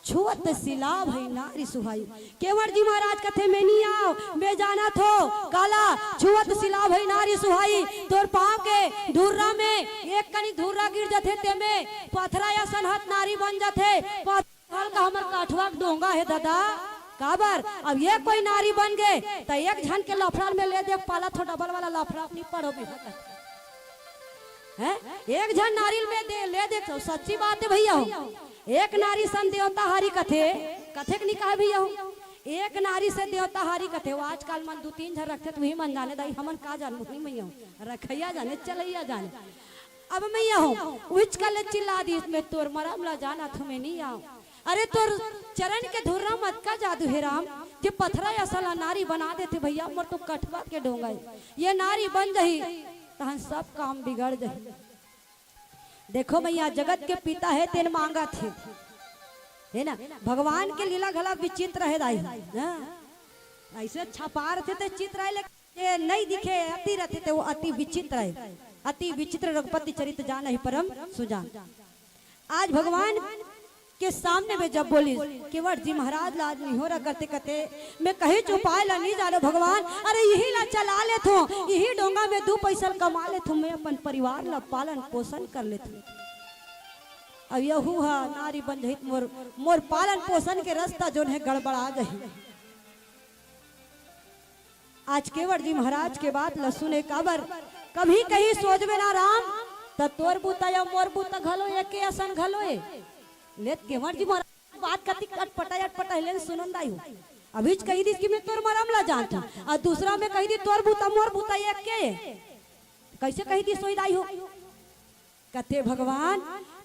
छुअत सिला भई नारी सुहाई केवट जी महाराज कथे में नहीं आओ मैं जाना थो काला छुअत सिला भई नारी सुहाई तोर पांव के धुर्रा में एक कनी धुर्रा गिर जाथे ते में पथरा या सनहत नारी बन जाथे पथल का हमर काठवा डोंगा है दादा काबर अब ये कोई नारी बन गए तो एक झन के लफड़ा में ले देख पाला थो डबल वाला लफड़ा अपनी पढ़ो भी है एक झन नारी में दे ले देख तो सच्ची बात है भैया हो एक नारी सन देवता हारी कथे कथे के निकाह भैया हो एक नारी से देवता हारी कथे वो आजकल मन 2-3 झन रखते तो वही मन जाने दाई हमन का जान नहीं मैया हो रखैया जाने चलैया जाने अब मैया हो उच कल चिल्ला दी में तोर मरम ला जाना तुम्हें नहीं आओ अरे तोर चरण के धुर्रा मत का जादू है राम जे पथरा या सला नारी बना देते भैया मोर तो कठवा के डोंगा ये नारी बन जाही तहन सब काम बिगड़ जाही। देखो भैया जगत के पिता है तेन मांगा थे है ना भगवान के लीला घला विचित्र है दाई ऐसे छपार थे तो चित्र है लेकिन नहीं दिखे अति रहते थे वो अति विचित्र है अति विचित्र रघुपति चरित्र जान ही परम सुजान। आज भगवान के सामने में जब बोली केवट जी महाराज लाज नहीं हो रहा करते करते मैं कहीं चुपाए ला नहीं जानो भगवान अरे यही ला चला ले थो यही डोंगा में 2 पैसा कमा ले थो मैं अपन परिवार ला पालन पोषण कर ले थो अब यहू हा नारी बन जाहित मोर मोर पालन पोषण के रास्ता जो है गड़बड़ा जाही। आज केवट जी महाराज के बात ल सुने काबर कभी कहीं सोचबे ना राम त तोर बूता या मोर बूता घलो एके असन घलो ए लेत केवट जी महाराज बात कति अटपटा ले सुनन दाई हो अभी कही दी कि मैं तोर मरम ला जानता और दूसरा में कही दी तोर बूता मोर बूता एक के कैसे कही दी सोई दाई हो कथे भगवान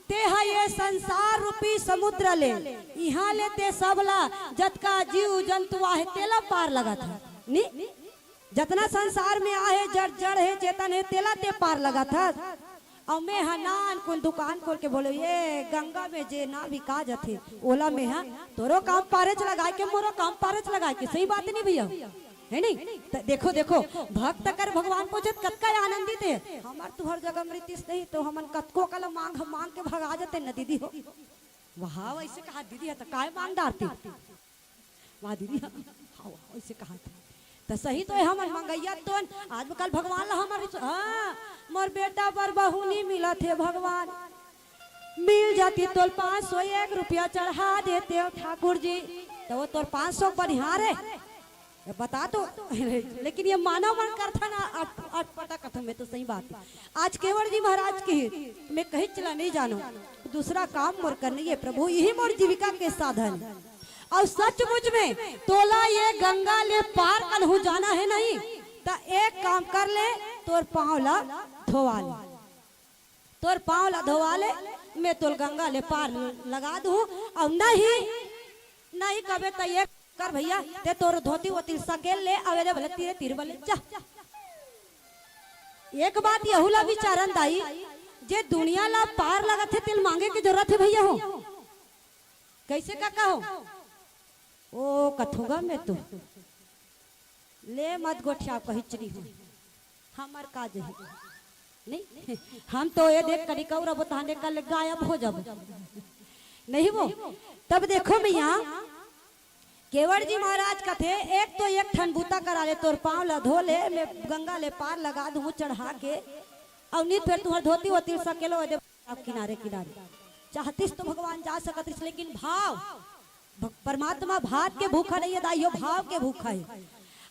ते है ये संसार रूपी समुद्र ले यहाँ ले ते सबला जतका जीव जंतु आहे तेला पार लगा था नी जतना संसार में आहे जड़ जड़ है चेतन है तेला ते पार लगा था और मैं हनान कुल दुकान खोल के बोलो ये गंगा में जे ना बिका जाते ओला में हा तोरो काम पारच लगाए के मोरो काम पारच लगाए के सही बात नहीं भैया है नहीं तो देखो देखो भक्त कर भगवान को जब कतका आनंदित है हमार तुहर जगह मृत्यु नहीं तो हमन कतको कल मांग मांग के भगा जाते न दीदी हो वहाँ वैसे कहा दीदी है तो काय मांग डारती वहाँ दीदी हाँ वैसे कहा था तो सही तो है हमर मंगैया तो आज कल भगवान ला हमर हाँ मोर बेटा पर बहू नहीं मिला थे भगवान मिल जाती तो 501 रुपया चढ़ा देते हो ठाकुर जी तो वो तोर 500 बढ़िया रे बता तो लेकिन ये मानव मन करता ना अटपटा कथा में तो सही बात है। आज केवट जी महाराज की मैं कहीं चला नहीं जानो दूसरा काम मोर करनी है प्रभु यही मोर जीविका के साधन और सचमुच में तोला ये गंगा ले पार कल हो जाना है नहीं तो एक काम कर ले तोर पाँव ला धोवा ले तोर पाँव ला धोवा ले मैं तोर गंगा ले पार लगा दूं और नहीं नहीं कबे तो ये कर भैया ते तोर धोती वोती सकेल ले अवेले भले तीरे तीर भले जा एक बात यहुला विचारन दाई जे दुनिया ला पार लगा थे तिल मांगे की जरूरत है भैया हो कैसे का कहो ओ कथोगा में तो ले मत गोठिया कहिचरी हो हमार काज है नहीं हम तो ये देख करी कौरा बताने का गायब हो जब नहीं वो तब देखो भैया केवट जी महाराज का थे एक तो एक ठन बूता करा ले तोर पाँव ला धो ले मैं गंगा ले पार लगा दूं चढ़ा के और नहीं फिर तुम्हार धोती होती सकेलो आप किनारे किनारे चाहतीस तो भगवान जा सकत लेकिन भाव परमात्मा भात के भूखा नहीं है दाइयो भाव के भूखा है।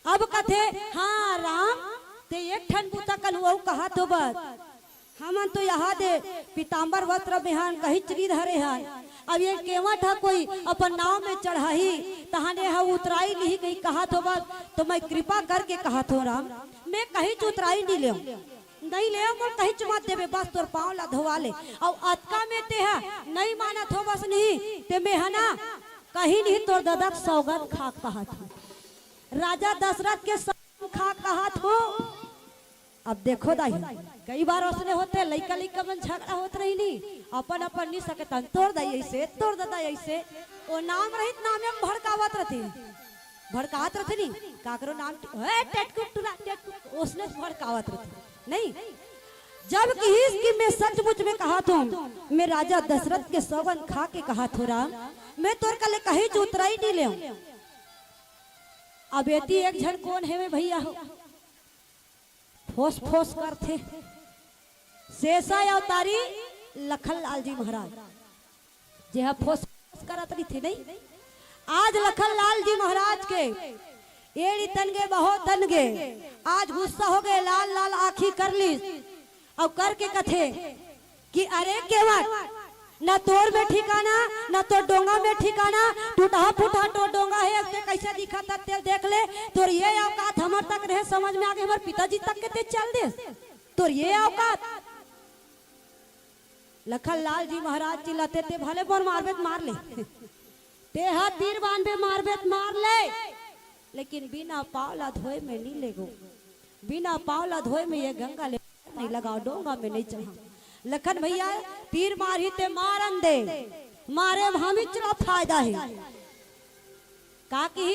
अब कथे हाँ राम ते एक ठन बूता कल वो कहा तो बस हमन तो यहाँ दे पीताम्बर वस्त्र बिहान कही चरी धरे हन अब ये केवट है कोई अपन नाव में चढ़ाही तहाने हा उतराई नहीं कहीं कहा तो बस तो मैं कृपा करके कहा तो राम मैं कहीं उतराई नहीं ले नहीं ले मोर कहीं चुमा देवे बस तोर पाँव ला धोवा ले और अतका में ते है नहीं माना थो बस नहीं ते में है ना कहीं नहीं तोर दादा के सौगंध खा कहा था, राजा दशरथ के सौगंध खा कहा था। अब देखो दाई कई बार उसने होते लइका लइका मन झगड़ा होत रही नी, अपन अपन नहीं सकता तोड़ दाई ऐसे तोड़ दादा ऐसे, ओ नाम रहित नामे में भड़कावत रहते, भड़कावत रहते नी काकरो नाम टेटकुट उसने भड़कावत रहते नहीं। जब कि मैं सचमुच में कहा था, मैं राजा दशरथ के सौगंध खा के कहा था राम, मैं तोर कले कहीं उतरा ही नहीं ले। अब एती एक झन कौन है वे भैया हो, फोस फोस करते शेषा अवतारी लखन लाल जी महाराज जे फोस फोस करत रही थे नहीं। आज लखन लाल जी महाराज के एड़ी तन गे बहुत तन गे, आज गुस्सा हो गए, लाल लाल आखी कर ली और करके कथे कि अरे केवट न तोर में ठिकाना न तो डोंगा में ठिकाना, टूटा फूटा तो डोंगा है ऐसे कैसे दिखा था तेल देख ले, तोर ये औकात हमर तक रहे समझ में आ गए, हमारे पिताजी तक के ते चल दे तोर ये औकात। लखन लाल जी महाराज चिल्लाते थे भले बोर मारबे मार ले, ते हाथ तीर बांध बे मारबे मार ले, लेकिन बिना पावला धोए में नहीं लेगो, बिना पावला धोए में ये गंगा ले नहीं लगाओ, डोंगा में नहीं चढ़ा। लखन भैया तीर मारी ते मारन दे, मारे हमें चला फायदा है का की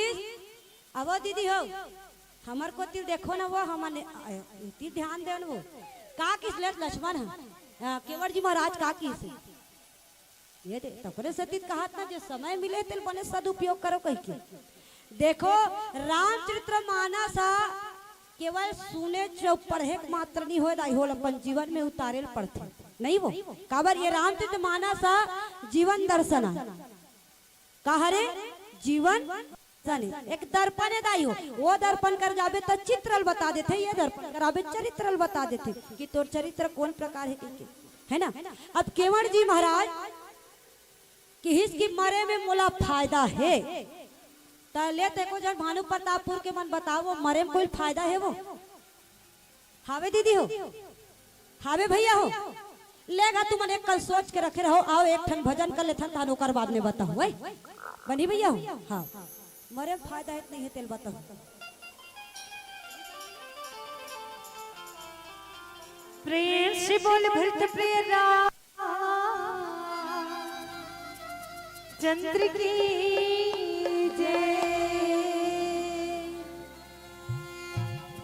अब दीदी हो हमर को तीर देखो ना, वो हमने तीर ध्यान दे वो का किस ले लक्ष्मण है केवट जी महाराज का की से ये दे तकरे सतीत कहा ना जो समय मिले तिल बने सदुपयोग करो कह के। देखो रामचरित्र मानस केवल सुने पढ़े मात्र नहीं हो दाई होल अपन जीवन में उतारे पड़ते नहीं वो काबर ये रामचरित्र मानस जीवन दर्शन कहरे जीवन दर्शन एक दर्पण है दाई हो, वो दर्पण कर जाबे तो चित्रल बता देते, ये दर्पण कराबे चरित्रल बता देते कि तोर चरित्र कौन प्रकार है ना। अब केवट जी महाराज कि इसकी मरे में मोला फायदा है ले देखो जब भानु प्रतापपुर के मन बताओ वो मरे में कोई फायदा है वो हावे दीदी हो हावे भैया हो लेगा तुम एक कल सोच के रखे रहो, आओ एक ठन भजन कर लेथन थानो कर बाद में बताओ बनी भैया हो। हाँ मरे में फायदा है नहीं है तेल बताओ। प्रेम से बोल भरत प्रिय राम चंद्र की जय,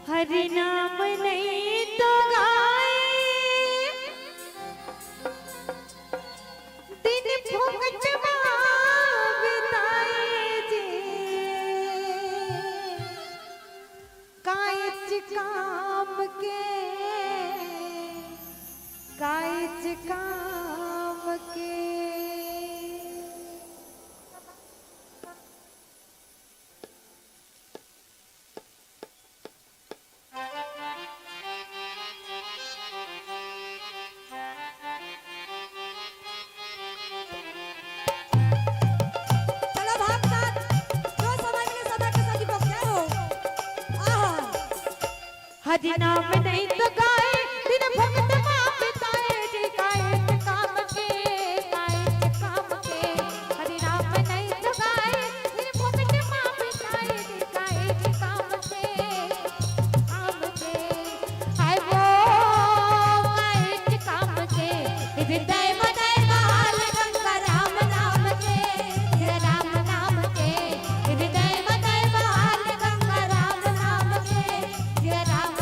हरि नाम नहीं तो गाए दिन भोगत बिताए जे, कायच काम के कायच काम के। हरि नाम नहीं तो गाए दिन भगत मां बिताए जी, कायच काम के हरि नाम नहीं तो गाए दिन भगत मां बिताए जी, कायच काम के हाय वो कायच काम के हृदय मदय बहाल गंगा राम नाम के, राम नाम के हृदय मदय बहाल गंगा राम नाम के, राम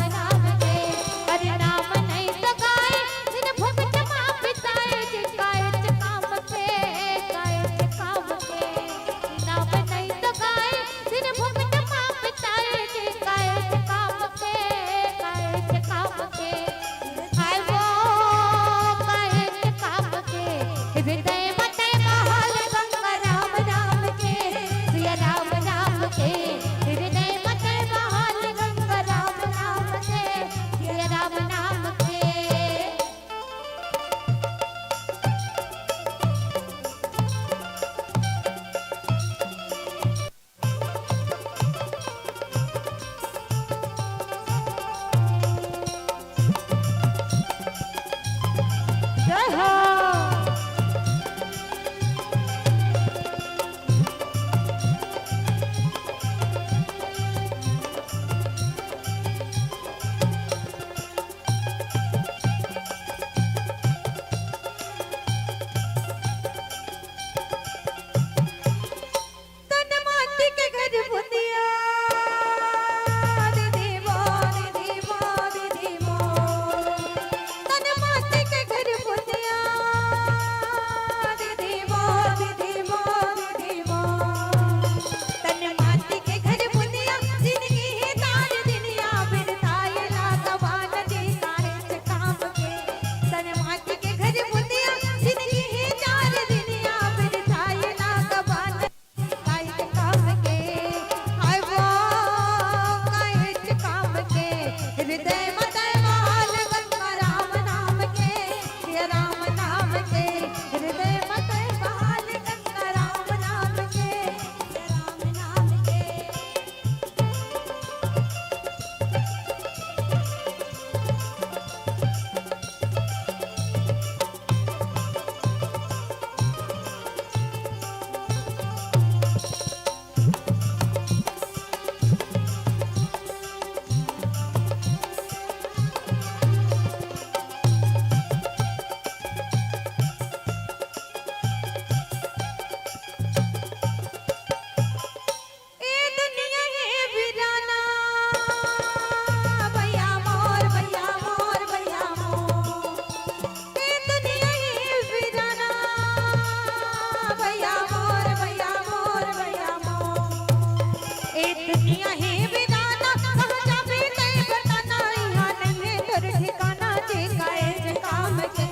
दुनिया है वीराना कहाँ जाबे ते बताना यहाँ नहीं है तोर ठिकाना जे काए जे काम के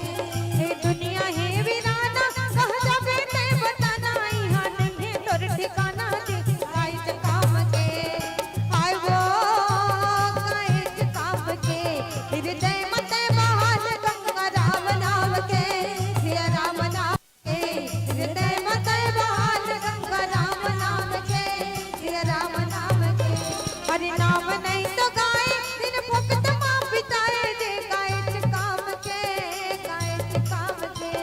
ए दुनिया है वीराना कहाँ जाबे ते बताना यहाँ नहीं है तोर ठिकाना जे काए जे काम के आय वो काए जे काम के हृदय मत बहाल गंगा राम नाम के सिया राम नाम के हृदय मत बहाल गंगा राम नाम के सिया राम नाम के हरि नाम नहीं तो गाए दिन भक्त मां बिताए जे गाए काम के काम के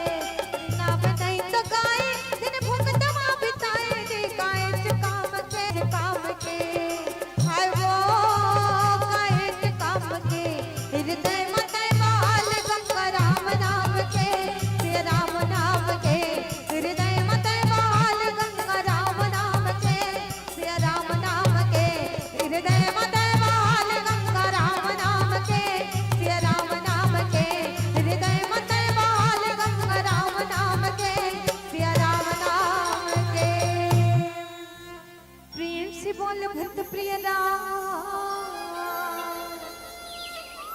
नाम नहीं तो गाए दिन भक्त मां बिताए जे गाए काम के हाय वो गाए काम के हृदय मत बहाल गंगा राम नाम के सिया राम नाम के हृदय मत बहाल गंगा राम नाम के सिया राम नाम के हृदय मत बहाल गंगा राम नाम के सिया राम नाम के हृदय मत बहाल गंगा राम नाम के सिया राम नाम के प्रेम से बोल भक्त प्रिय राम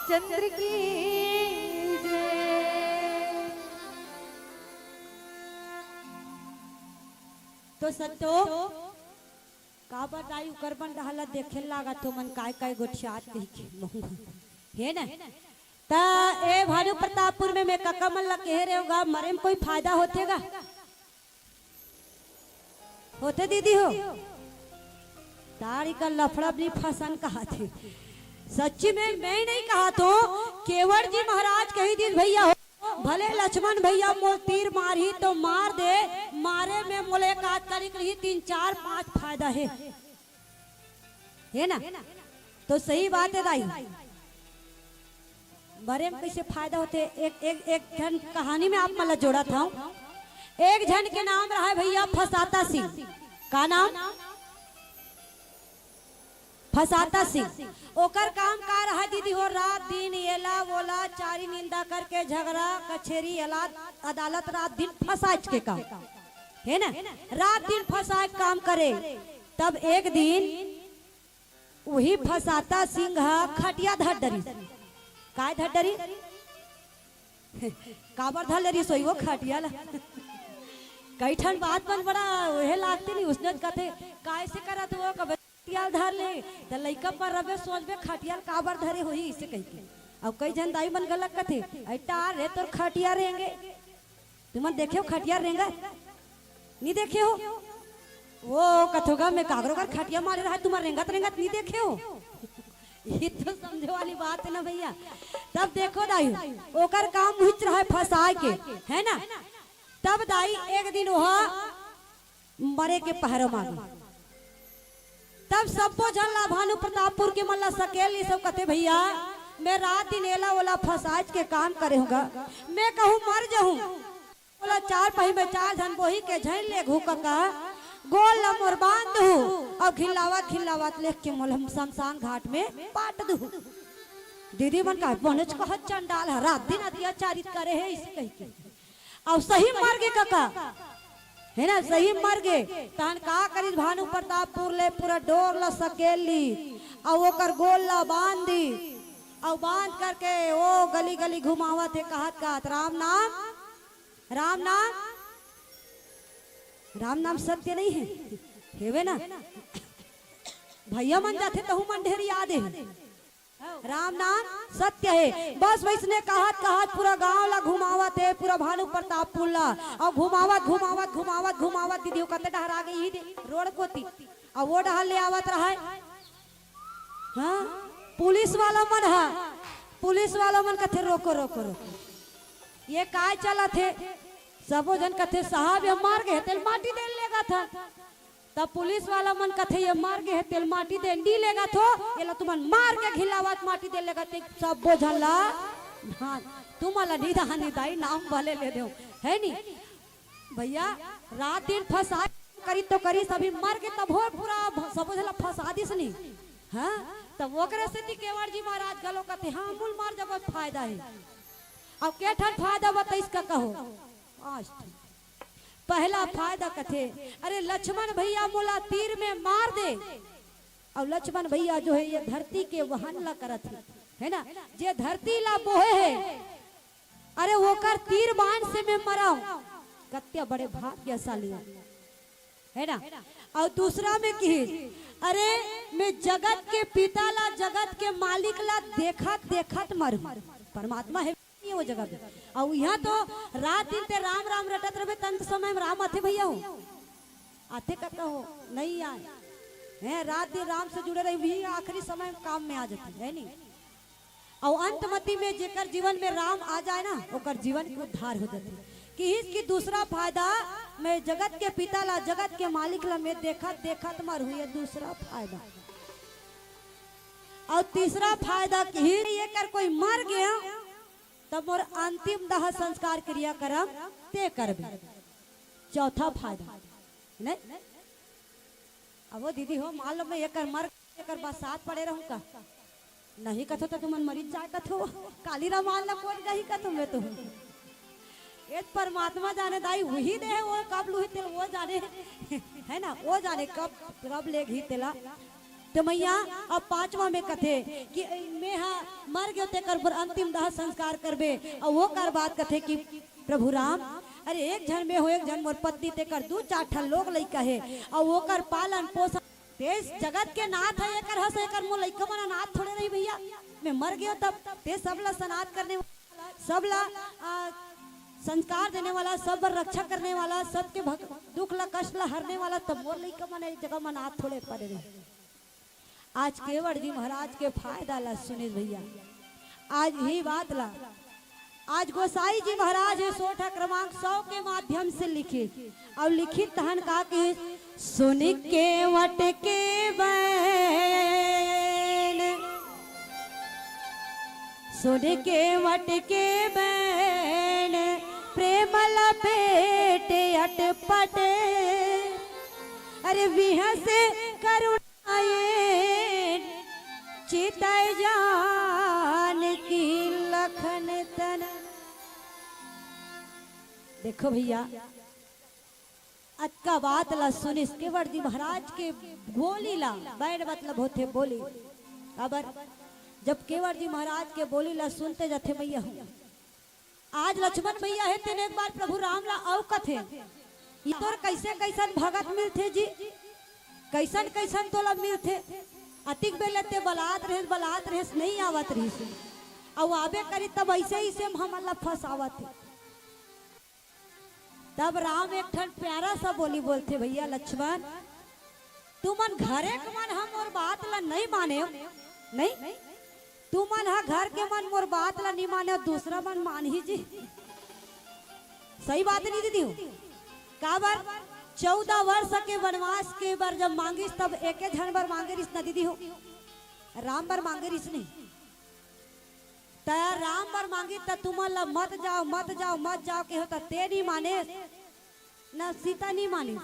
चंद्र की जय। तो सत्तो का बताई उकर बन रहला देखे लागा तो मन काय गोठियात देखे है ना ता ए भानु प्रतापपुर में मैं काका मन ला कह रहे होगा मरे में कोई फायदा होतेगा होते दीदी हो तारी का लफड़ा भी फसन कहा थे सच्ची में मैं नहीं कहा तो केवट जी महाराज कही दी भैया हो भले लक्ष्मण भैया मोल तीर मारी तो मार दे मारे में मोले का तरीक रही 3 4 5 फायदा है ना तो सही बात है दाई मरे में कैसे फायदा होते एक जन कहानी में आप मतलब जोड़ा था एक जन के नाम रहा है भैया फसाता सिंह का नाम फसाता सिंह ओकर काम का रहा दीदी हो रात दिन एला बोला चारी निंदा करके झगड़ा कचेरी अदालत रात दिन फसाच के काम है ना रात दिन फसाए काम करे तब एक दिन वही फसाता सिंह खटिया धर डरी काय धर डरी काबर धर डरी सोई वो खटिया ला कई ठन बात बन बड़ा वह लागते नहीं उसने कहते काय से करा तो वो खटियाल धर ले तो लइका पर रबे सोचबे खटियाल काबर धरे होई इसे कह के अब कई जन दाई मन गलत कथे ऐटा रे तोर खटिया रहेंगे तुम देखे हो खटिया रहेंगे नहीं देखे हो वो कथोगा मैं कागरो का खटिया मारे रहा तुम्हारा रेंगत रेंगत नहीं देखे हो ये तो समझे वाली बात है ना भैया तब देखो दाई ओकर काम हुच रहा है फसाए के है ना तब दाई एक दिन वह मरे के पहरो मांगे तब सबको झल्ला भानु प्रतापपुर के मल्ला सकेल ये सब कहते भैया मैं रात दिन एला ओला फसाज के काम करे होगा मैं कहूँ मर जाऊं बोला 4 पहिए में 4 जन बोही के झन ले घू का गोल मोर बांध दू और खिलावत लेख के मोल शमशान घाट में पाट दू दीदी मन का बनच कहत चंडाल है रात दिन अत्याचारित करे है इसे कह के और सही मर गए काका है ना सही मर गए तहन का करी भानु प्रतापपुर ले पूरा डोर ला सकेली और ओकर गोल ला बांध दी और बांध करके वो गली गली घुमावत है कहत राम नाम सत्य नहीं है हेवे ना भैया मन जाते तो मन ढेर याद है राम नाम सत्य है बस वैसने कहत पूरा गांव ला घुमावत है पूरा भानु प्रतापपुर ला और घुमावत दीदी कते डहर आ गई रोड कोती और वो डहर ले आवत रहा है हाँ पुलिस वाला मन कथे रोको ये काय चला थे सबो जन कथे साहब ये मार गए तेल माटी दे लेगा था तब पुलिस वाला मन कथे ये मार गए तेल माटी दे डी लेगा तो ये ला तुमन मार के खिलावत माटी दे लेगा ते सब बोझला हाँ तुम्हारा निधानी दाई नाम भले ले दो है नी भैया रात दिन फंसा करी तो करी सभी मर के तब हो पूरा सब बोझला फंसा दिस नहीं हाँ तब वो करे से केवट जी महाराज गलो कथे हाँ मूल मार जब फायदा है अब के ठन फायदा बता इसका कहो आज पहला फायदा कथे अरे लक्ष्मण भैया मोला तीर में मार दे और लक्ष्मण भैया जो है ये धरती के वहन ला करत है ना, जे धरती ला बोहे है, अरे वो कर तीर बाण से मैं मराऊ, कत्या बड़े भाग्यशाली है ना। और दूसरा में की, अरे मैं जगत के पिता ला, जगत के मालिक ला देखत देखत मरू, परमात्मा है वो जगह पे। और यहाँ तो रात दिन ते राम राम रटत रहे, तंत समय में राम आते भैया हो, आते कब हो नहीं आए हैं, रात दिन राम से जुड़े रही भी आखिरी समय में काम में आ जाती है नहीं। और अंतमति में जेकर जीवन में राम आ जाए ना, ओकर जीवन की उद्धार हो जाती है। कि इसकी दूसरा फायदा, मैं जगत के पिता ला, जगत के मालिक ला मैं देखत देखत मर हुई, दूसरा फायदा। और तीसरा फायदा कि ये कर कोई मर गया तब मोर अंतिम दाह संस्कार क्रिया करम ते करबे, चौथा फायदा नहीं। अब वो दीदी हो मान लो मैं एकर मर एकर बसात पड़े रहूं का नहीं कथो तो तुमन मरीज जाए कथो, काली राम मान ला कोट गही कथो मैं तुम एक परमात्मा जाने दाई वही दे है, वो कब लुही तेल वो जाने है ना, वो जाने कब ले घी तेला। तो मैया अब पांचवा में कथे कि मैं मर गयो ते कर अंतिम दाह संस्कार करबे, और वो कर बात कथे कि प्रभु राम अरे एक जन में हो, एक जन मोर पत्नी ते कर दू चार ठन लोग लइका है, और वो कर पालन पोषण तेज जगत के नाथ है, एकर हस एकर मोर लइका मना नाथ थोड़े रही भैया, मैं मर गयो तब ते सबला सनात करने वाला, सबला संस्कार देने वाला, सब रक्षा करने वाला, सबके दुख ला कष्ट ला हरने वाला, तब मोर लइका मना एक जगह मना थोड़े पड़े रहे। आज केवड़ जी महाराज के फायदा ला सुनील भैया, आज ही बात ला आज गोसाई जी महाराज सोठा क्रमांक 100 के माध्यम से लिखे और लिखित तहन का कि सुन के वट के बैन, सुन के वट के बैन, प्रेम लपेट अटपट, अरे विह से करुणाए चितय जान की लखन तन। देखो भैया अक्का बात ला सुन, इसके वर्दी महाराज के बोली ला बैठ मतलब होते बोली, अबर जब केवड़ जी महाराज के बोली ला सुनते जाते भैया हूँ। आज लक्ष्मण भैया है तेने एक बार प्रभु राम ला अव कथे तोर कैसे कैसन भगत मिलते जी, कैसन कैसन तोला मिलते, अतिक बेले ते बलात रहे नहीं आवत रही से, और आबे करी तब ऐसे ही से हमला फंसावत थे। तब राम एक ठन प्यारा सा बोली बोलते भैया लक्ष्मण तू मन घरे के मन हम और बात ला नहीं माने, नहीं तू मन हा घर के मन मोर बात ला नहीं माने, दूसरा मन मान ही जी, सही बात नहीं दीदी हूँ का बार 14 वर्ष के वनवास के बार जब मांगिस तब एक झन बार मांगे रिस ना दीदी हो, राम बार मांगे रिस नहीं, तया राम बार मांगी त तुम्हारा मत जाओ मत जाओ मत जाओ के होता ते नहीं माने ना सीता नहीं मानी,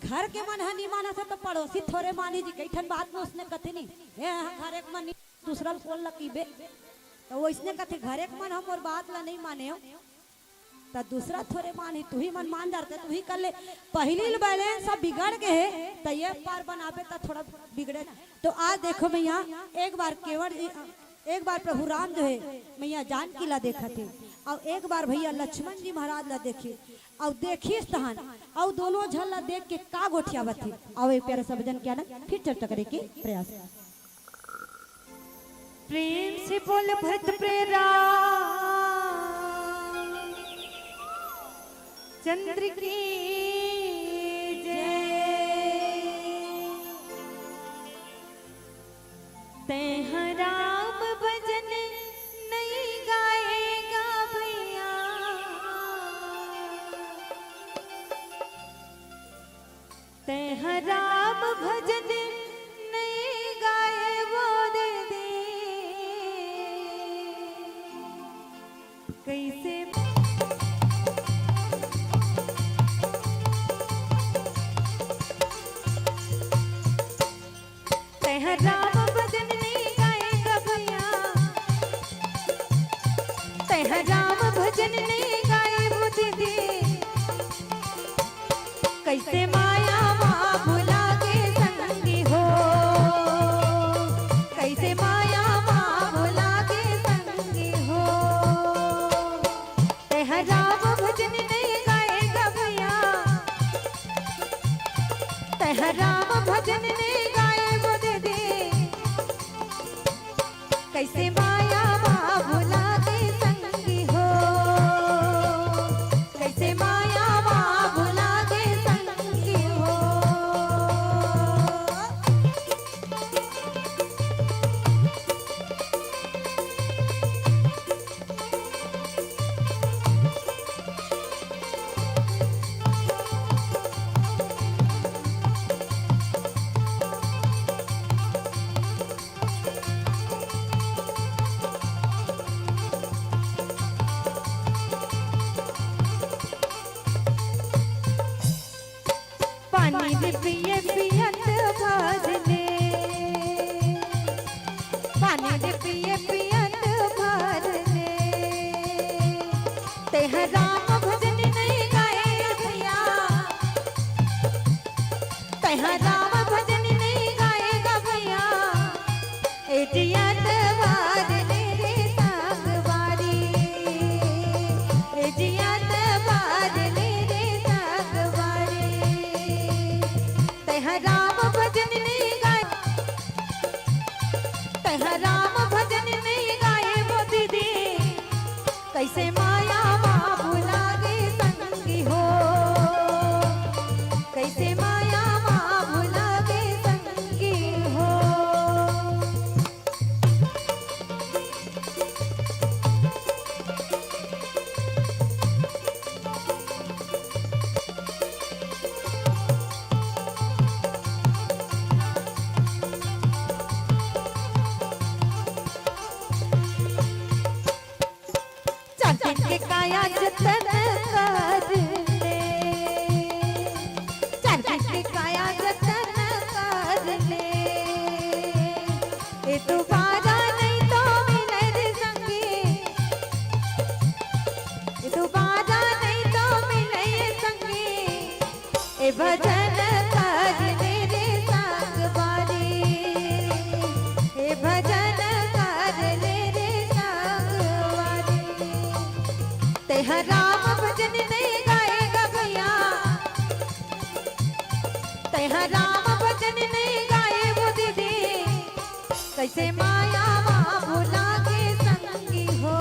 घर के मन है नहीं माना से तो पड़ोसी थोड़े मानी जी, कई बात में उसने कथे नहीं घर एक मन दूसरा बोल लकीबे, तो वो इसने कथे घर एक मन हम और बात ला नहीं माने हो तो दूसरा थोड़े मानी, तू ही मन मान जाते तू ही कर ले, पहली बैलेंस सब बिगड़ गए है तो ये पार बनाबे तो थोड़ा बिगड़े। तो आज देखो मैया एक बार केवड़ एक बार प्रभु राम जो है मैया जानकी ला देखा थे, और एक बार भैया लक्ष्मण जी महाराज ला देखे, और देखिए स्थान और दोनों झल ला देख के का गोठियावत थे। और एक प्यारा सब जन क्या ना फिर चर्चा करे के प्रयास। प्रेम से बोल भरत प्रेरा चंद्र की जय, तैं राम भजन नहीं गाएगा भैया, तैं राम भजन नहीं गाए वो दे दे, कैसे राम भजन नहीं गाएगा भैया, तह राम भजन नहीं गाए वो दीदी, कैसे माया माँ भुला के संगी हो, राम भजन ने गाए वो दीदी कैसे माया माँ भुला के संगी हो कैसे माया माँ भुला के संगी हो पानी दे पिए पियत भरने पानी दे पिए पियत भरने तेह राम भजन नहीं गाए भैया तेह राम भजन नहीं गाएगा भैया ए जियत भरने रे संगवारी ए जियत भरने रे संगवारी तेह राम भजन नहीं गाए तेह राम भजन नहीं गाए वो दीदी कैसे माया माँ भुला के संगी हो कैसे माया माँ भुला के संगी हो चाचा के काया जतन करने चाचा के काया जतन करने ए दोबारा नहीं तो मिले रे संगी ए दोबारा नहीं तो मिले ये संगी ए भजन करने रे संगवारी ए भजन करने रे संगवारी तेह राम भजन नहीं गाएगा भैया तेह राम भजन नहीं गाए वो दीदी कैसे माया माँ भुला के संगी हो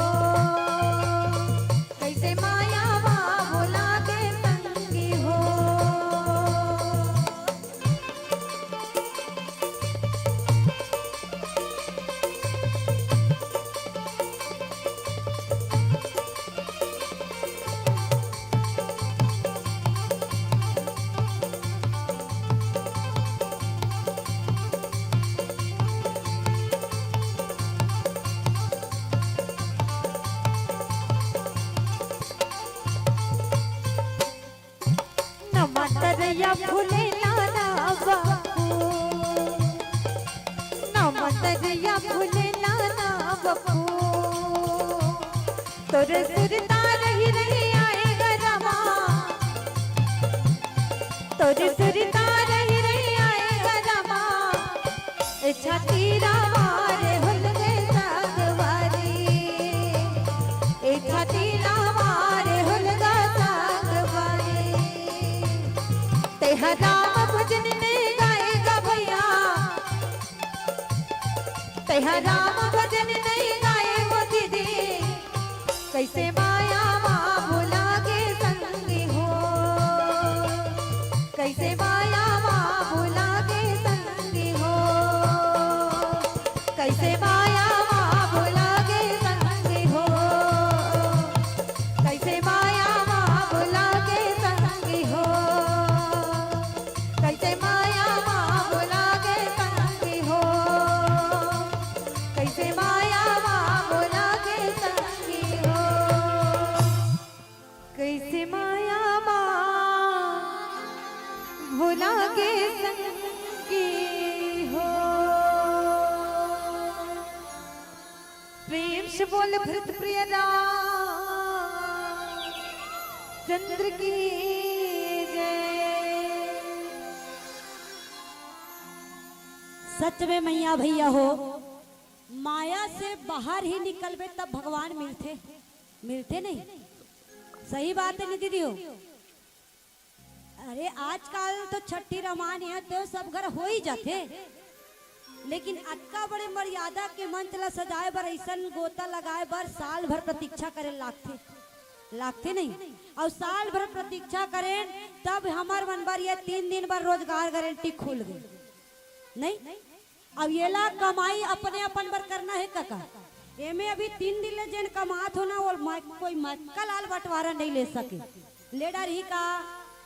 कैसे माया माँ भुला के संगी हो नमतरया भूले नाना बापू नमतरया भूले नाना बापू तोरे सुरता रही रही आएगा रमा तोरे सुरता रही रही आएगा रमा ए छाती रामारे हुल गए सागवारी ए छाती रामारे हुल गए सागवारी तेह राम भजन नहीं गाएगा भैया तेह राम भजन नहीं गाए वो दीदी कैसे माया माँ भुला के संगी हो कैसे माया माँ भुला के संगी हो कैसे माया माँ भुला के संगी हो कैसे माया माँ भुला के संगी हो कैसे माया माँ भुला के संगी हो कैसे माया माँ भुला के संगी हो कैसे माया माँ भुला के संगी हो प्रेम से बोल भरत प्रिय राम चंद्र की जय सच में मैया भैया हो माया से बाहर ही निकलबे तब भगवान मिलते मिलते नहीं सही बात है नहीं दीदी हो अरे आजकल तो छठी रमान है तो सब घर हो ही जाते, लेकिन अक्का बड़े मर्यादा के मंच ला सजाए बर ऐसन गोता लगाए बर साल भर प्रतीक्षा करे लागते नहीं। और साल भर प्रतीक्षा करें तब हमार मन बर ये 3 दिन बर रोजगार गारंटी खुल गई नहीं। अब ये ला कमाई अपने अपन बर करना है काका, एमे अभी 3 दिन ले जेन कमात हो ना वो कोई मक्का लाल बंटवारा नहीं ले सके। ले डर ही का